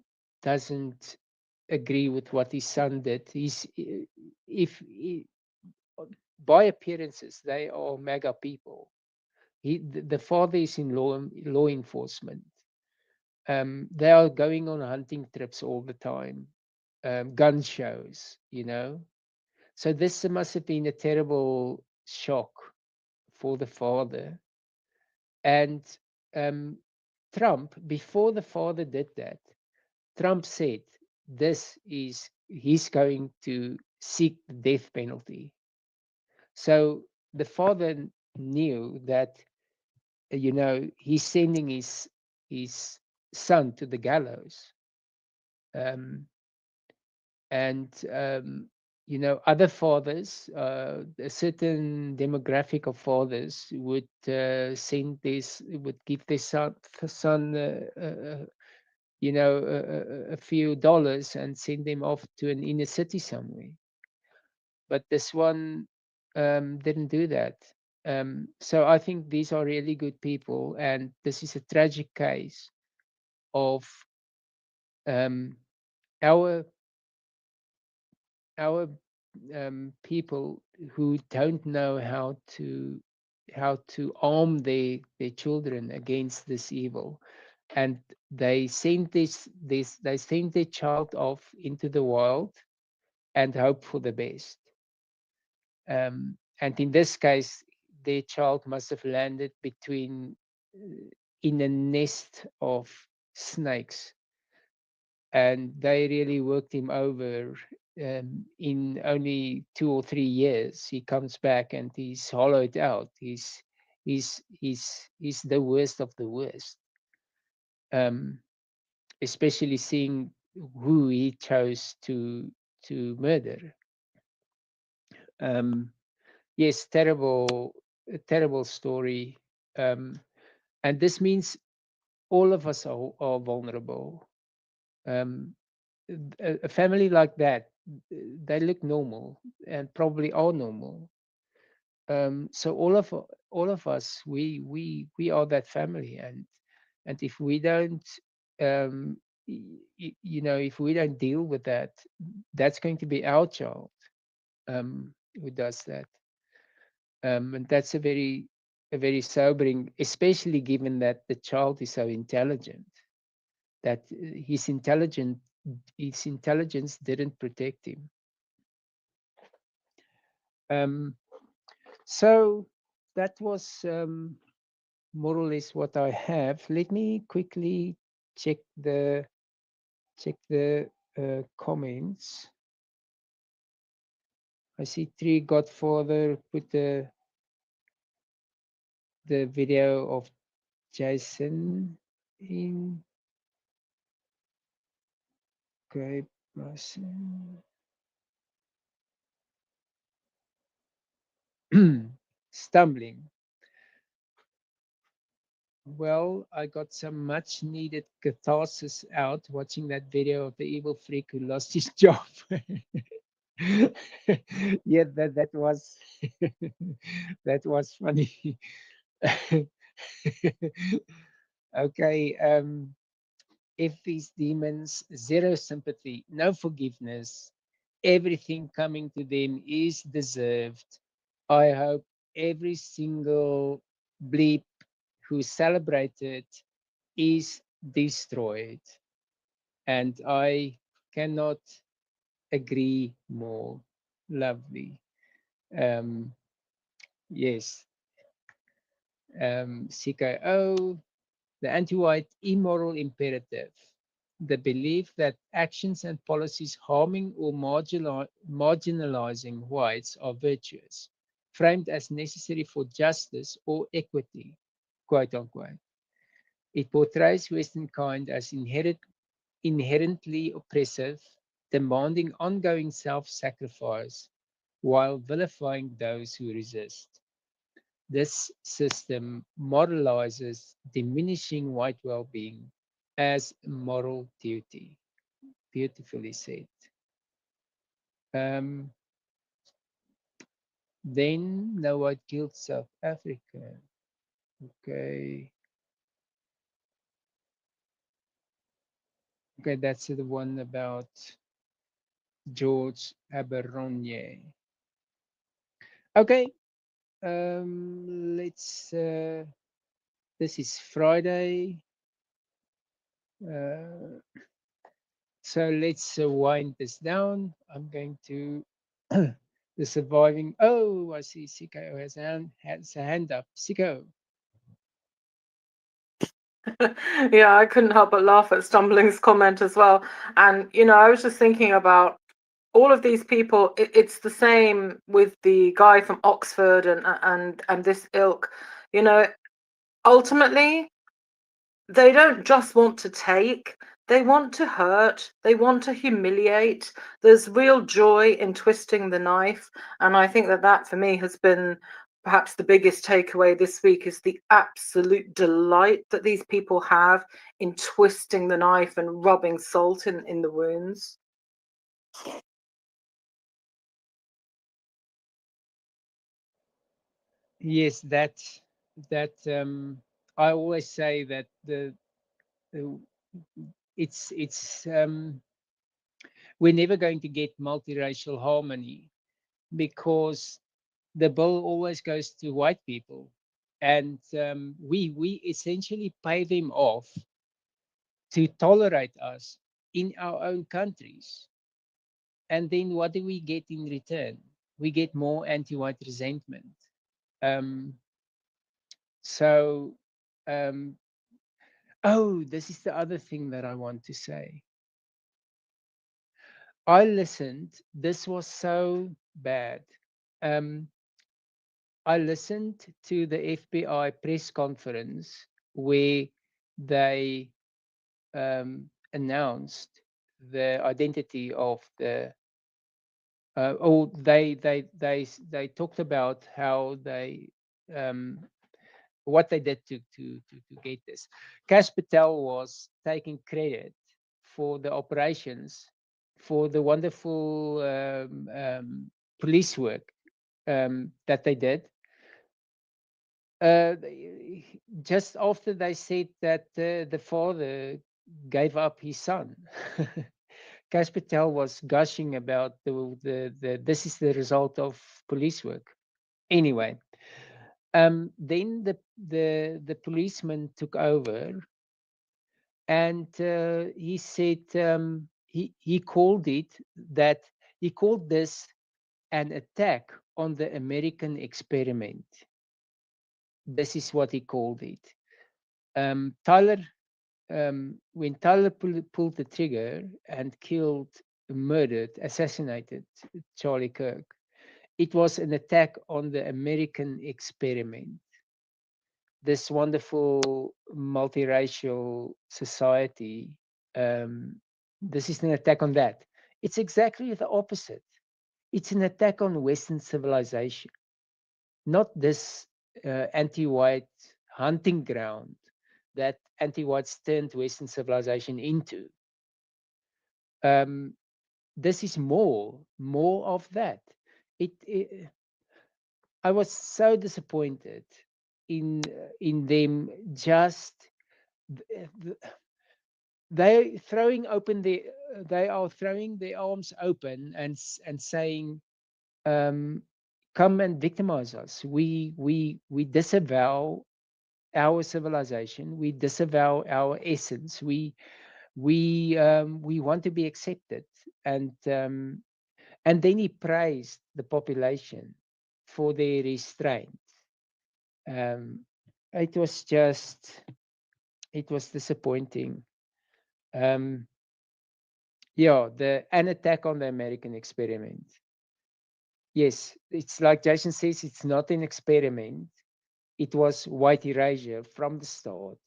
doesn't agree with what his son did. If he, by appearances they are mega people. The father is in law enforcement. They are going on hunting trips all the time, gun shows, you know. So this must have been a terrible shock for the father. And um, Trump, before the father did that, Trump said this is he's going to seek the death penalty. So the father knew that, you know, he's sending his son to the gallows. Um, and you know, other fathers, a certain demographic of fathers would send this, would give their son you know, a few dollars and send them off to an inner city somewhere. But this one didn't do that. So I think these are really good people, and this is a tragic case of um, our our people who don't know how to arm their children against this evil, and they send this they send their child off into the wild and hope for the best. And in this case, their child must have landed between in a nest of snakes, and they really worked him over. In only 2 or 3 years, he comes back and he's hollowed out. He's the worst of the worst. Um, Especially seeing who he chose to murder. Um, yes, terrible, a terrible story. And this means all of us are vulnerable. A family like that, they look normal and probably are normal. So all of us, we are that family, and if we don't, if we don't deal with that, that's going to be our child who does that. And that's a very sobering, especially given that the child is so intelligent, that his intelligence didn't protect him. Um, so that was more or less what I have. Let me quickly check the comments. I see Tree Godfather put the video of Jason in. Okay, person. Stumbling. Well, I got some much needed catharsis out watching that video of the evil freak who lost his job. Yeah, that was that was funny. Okay, if these demons, zero sympathy, no forgiveness, everything coming to them is deserved. I hope every single bleep who celebrated is destroyed. And I cannot agree more. Lovely. Um, yes. CKO, the anti-white immoral imperative, the belief that actions and policies harming or marginalizing whites are virtuous, framed as necessary for justice or equity, quote unquote. It portrays Western kind as inherently oppressive, demanding ongoing self-sacrifice while vilifying those who resist. This system moralizes diminishing white well-being as a moral duty. Beautifully said. Um, then no white killed South Africa. Okay. Okay, that's the one about George Aberonye. Okay, let's. This is Friday. Uh, so let's wind this down. I'm going to the surviving. Oh, I see. Siko has a hand up. Siko. Yeah, I couldn't help but laugh at Stumbling's comment as well. And, I was just thinking about all of these people. It's the same with the guy from Oxford and this ilk. Ultimately, they don't just want to take, they want to hurt, they want to humiliate. There's real joy in twisting the knife. And I think that for me has been perhaps the biggest takeaway this week, is the absolute delight that these people have in twisting the knife and rubbing salt in the wounds. Yes, that I always say that it's we're never going to get multiracial harmony because the bill always goes to white people, and we essentially pay them off to tolerate us in our own countries. And then what do we get in return? We get more anti-white resentment. Um, so, um, oh, this is the other thing that I want to say. I listened. This was so bad. Um, I listened to the FBI press conference where they announced the identity of the. They talked about how they what they did to get this. Cash Patel was taking credit for the operations, for the wonderful police work that they did. Just after they said that the father gave up his son, Cash Patel was gushing about the this is the result of police work. Anyway, then the policeman took over, and he said he called it that he called this an attack on the American experiment. This is what he called it. Tyler, when Tyler pulled the trigger and killed, murdered, assassinated Charlie Kirk, it was an attack on the American experiment, this wonderful multiracial society. This is an attack on that. It's exactly the opposite. It's an attack on Western civilization, not this anti-white hunting ground that anti-whites turned Western civilization into. This is more of that. I was so disappointed in them. Just they are throwing their arms open and saying, come and victimize us. We disavow our civilization. We disavow our essence. We want to be accepted. And then he praised the population for their restraint. It was disappointing. An attack on the American experiment. Yes, it's like Jason says, it's not an experiment. It was white erasure from the start.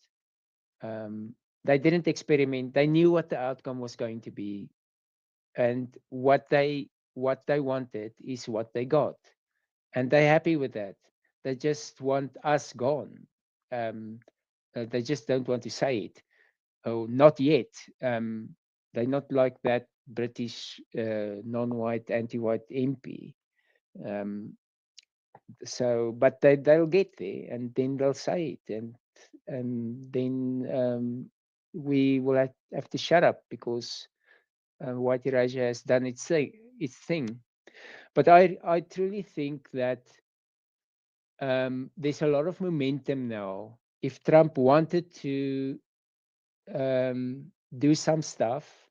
They didn't experiment. They knew what the outcome was going to be, and what they wanted is what they got, and they're happy with that. They just want us gone. They just don't want to say it. Oh, not yet. They're not like that British non-white, anti-white MP. But they'll get there, and then they'll say it, and then we will have to shut up because white erasure has done its thing. But I truly think that there's a lot of momentum now. If Trump wanted to do some stuff,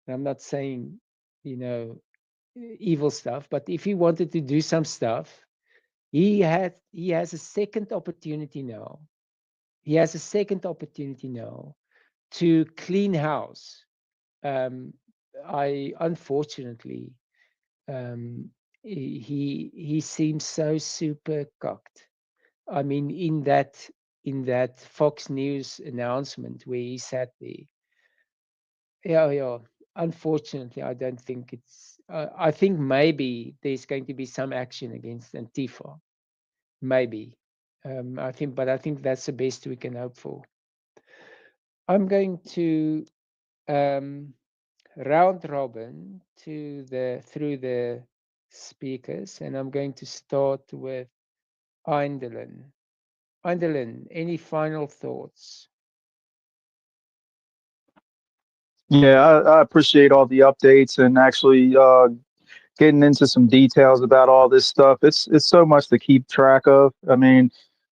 I'm not saying, evil stuff, but if he wanted to do some stuff, he has a second opportunity now. He has a second opportunity now to clean house. Unfortunately, he seems so super cocked. I mean, in that Fox News announcement where he sat there. Yeah. Unfortunately, I don't think it's. I think maybe there's going to be some action against Antifa. Maybe. I think that's the best we can hope for. I'm going to round robin through the speakers, and I'm going to start with Eindelin. Eindelin, any final thoughts? Yeah, I appreciate all the updates and actually getting into some details about all this stuff. It's so much to keep track of. I mean,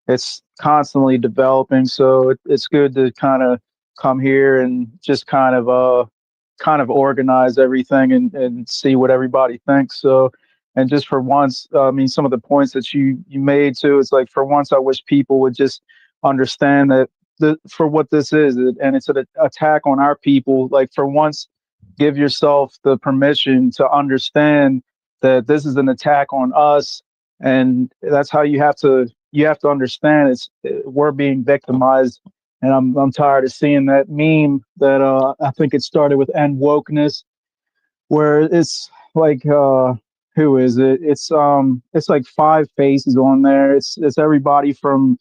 it's constantly developing, so it's good to kind of come here and just kind of organize everything and see what everybody thinks. So, and just for once, I mean, some of the points that you made too, it's like for once, I wish people would just understand that for what this is, and it's an attack on our people. Like for once, give yourself the permission to understand that this is an attack on us, and that's how you have to understand we're being victimized. And I'm tired of seeing that meme that I think it started with "end wokeness," where it's like who is it? It's like five faces on there. It's everybody from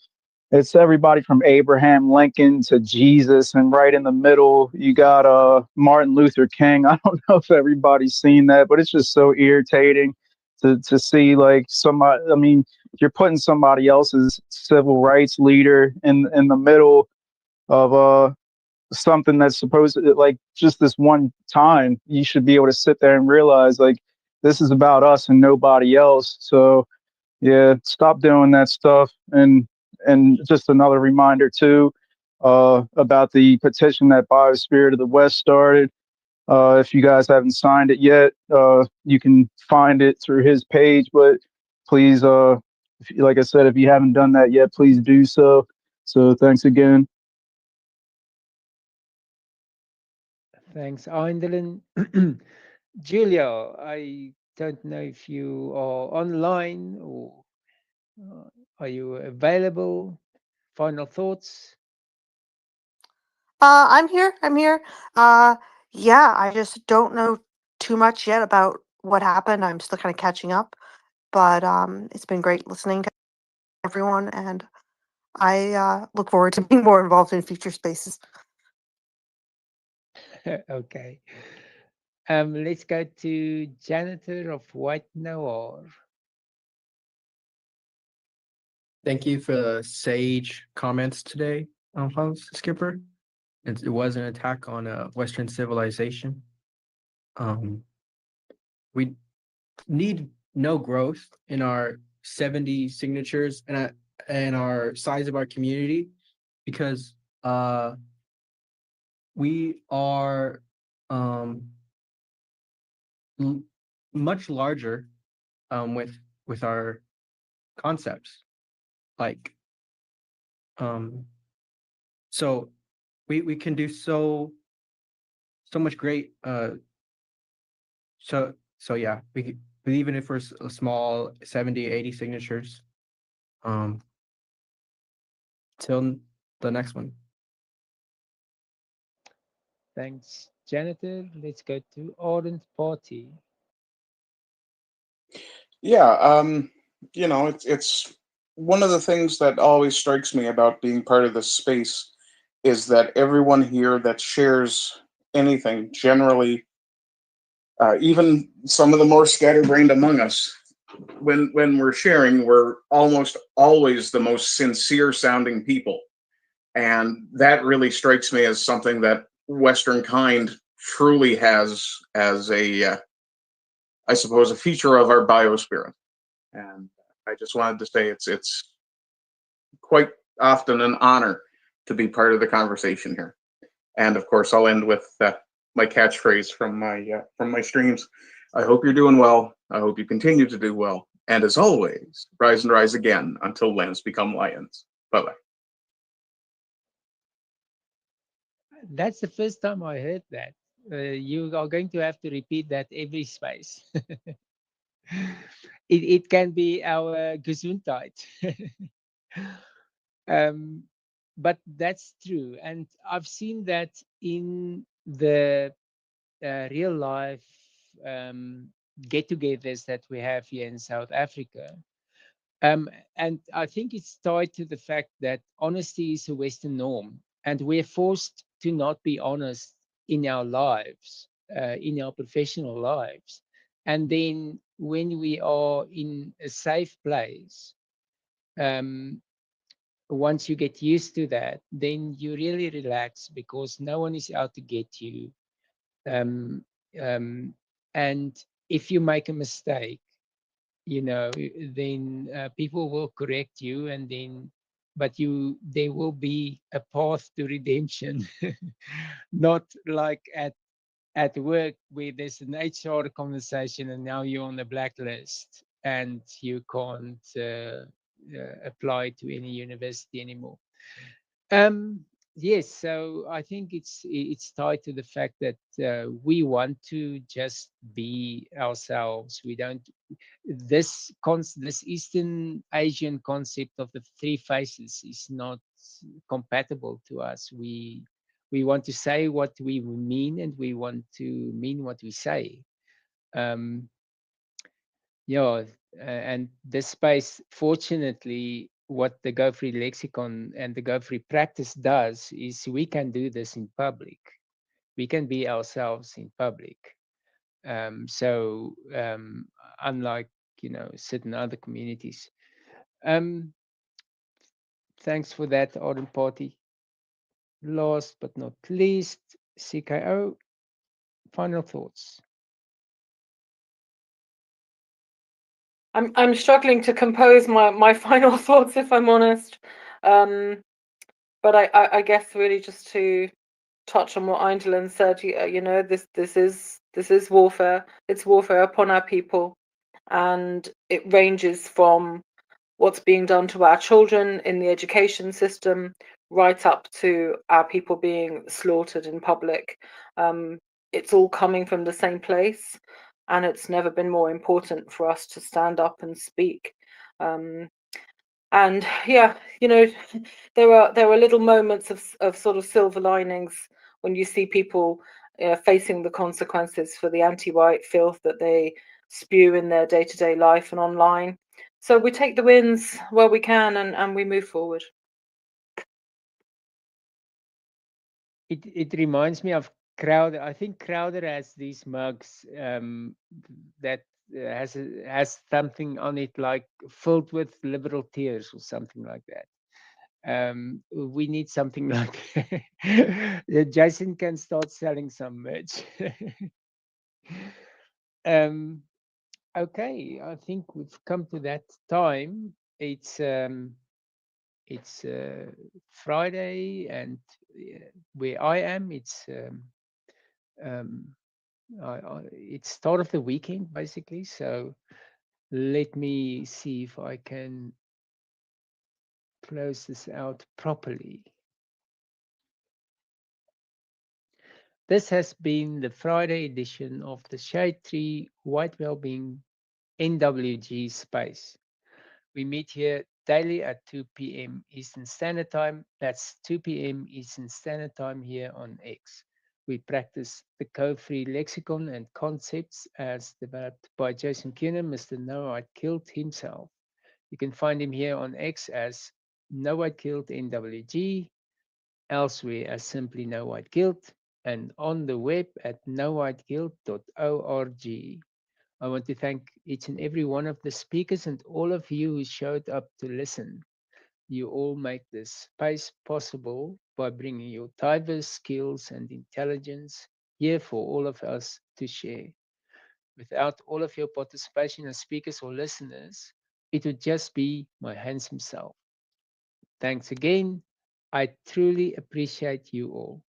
it's everybody from Abraham Lincoln to Jesus, and right in the middle you got Martin Luther King. I don't know if everybody's seen that, but it's just so irritating to see like somebody. I mean, you're putting somebody else's civil rights leader in the middle of something that's supposed to, like, just this one time you should be able to sit there and realize like this is about us and nobody else. So yeah, stop doing that stuff. And just another reminder too, about the petition that Biosphere of the West started. If you guys haven't signed it yet, you can find it through his page. But please, like I said, if you haven't done that yet, please do so. So thanks again. Thanks, Eindelen. Julia, I don't know if you are online or are you available? Final thoughts? I'm here. I'm here. Uh, yeah, I just don't know too much yet about what happened. I'm still kind of catching up, but it's been great listening to everyone, and I look forward to being more involved in future spaces. Okay. Let's go to Janitor of White Noir. Thank you for the sage comments today, Skipper. It was an attack on Western civilization. We need no growth in our 70 signatures and our size of our community, because we are much larger with our concepts, like so we can do so much great, so yeah, but even if we're a small 70, 80 signatures, till the next one. Thanks, Janitor. Let's go to Ardent Party. Yeah, it's one of the things that always strikes me about being part of this space is that everyone here that shares anything, generally, even some of the more scatterbrained among us, when we're sharing, we're almost always the most sincere sounding people. And that really strikes me as something that Western kind truly has as a, I suppose, a feature of our biospirit. And I just wanted to say it's quite often an honor to be part of the conversation here. And of course, I'll end with my catchphrase from my streams. I hope you're doing well. I hope you continue to do well. And as always, rise and rise again until lambs become lions. Bye-bye. That's the first time I heard that. You are going to have to repeat that every space. It can be our Gesundheit. But that's true. And I've seen that in the real life get-togethers that we have here in South Africa. And I think it's tied to the fact that honesty is a Western norm, and we're forced to not be honest in our lives, in our professional lives. And then when we are in a safe place, once you get used to that, then you really relax because no one is out to get you. Um, and if you make a mistake, then people will correct you, and then, but there will be a path to redemption, not like at work where there's an HR conversation and now you're on the blacklist and you can't apply to any university anymore. Yes, so I think it's tied to the fact that we want to just be ourselves. We don't this Eastern Asian concept of the three faces is not compatible to us. We want to say what we mean, and we want to mean what we say. Yeah, and this space, fortunately, what the Go Free lexicon and the Go Free practice does is we can do this in public. We can be ourselves in public. Unlike, certain other communities. Thanks for that, Ardent Party. Last but not least, CKO, final thoughts. I'm struggling to compose my final thoughts, if I'm honest. But I guess really just to touch on what Eindelen said, this is warfare. It's warfare upon our people, and it ranges from what's being done to our children in the education system, right up to our people being slaughtered in public. It's all coming from the same place, and it's never been more important for us to stand up and speak. And yeah, there are little moments of sort of silver linings when you see people facing the consequences for the anti-white filth that they spew in their day-to-day life and online. So we take the wins where we can, and we move forward. It reminds me of Crowder. I think Crowder has these mugs that has something on it like filled with liberal tears or something like that. We need something like Jason can start selling some merch. Okay, I think we've come to that time. It's Friday, and where I am, it's start of the weekend basically. So let me see if I can close this out properly. This has been the Friday edition of the Shade Tree White Wellbeing NWG space. We meet here daily at 2 p.m. Eastern Standard Time. That's 2 p.m. Eastern Standard Time here on X. We practice the Go-Free lexicon and concepts as developed by Jason Kiernan, Mr. No White Kilt himself. You can find him here on X as No White Kilt NWG, elsewhere as simply No White Kilt, and on the web at nowhitekilt.org. I want to thank each and every one of the speakers and all of you who showed up to listen. You all make this space possible by bringing your diverse skills and intelligence here for all of us to share. Without all of your participation as speakers or listeners, it would just be my handsome self. Thanks again. I truly appreciate you all.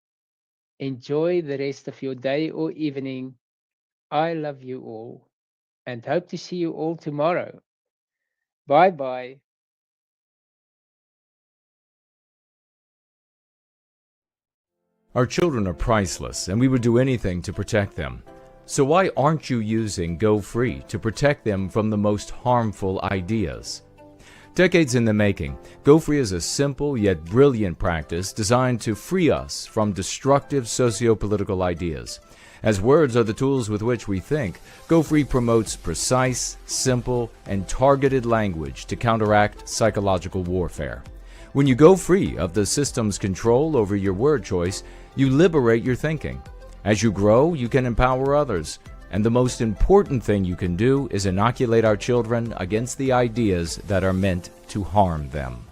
Enjoy the rest of your day or evening. I love you all and hope to see you all tomorrow. Bye bye. Our children are priceless, and we would do anything to protect them. So why aren't you using Go Free to protect them from the most harmful ideas? Decades in the making, Go Free is a simple yet brilliant practice designed to free us from destructive socio-political ideas. As words are the tools with which we think, Go Free promotes precise, simple, and targeted language to counteract psychological warfare. When you go free of the system's control over your word choice, you liberate your thinking. As you grow, you can empower others. And the most important thing you can do is inoculate our children against the ideas that are meant to harm them.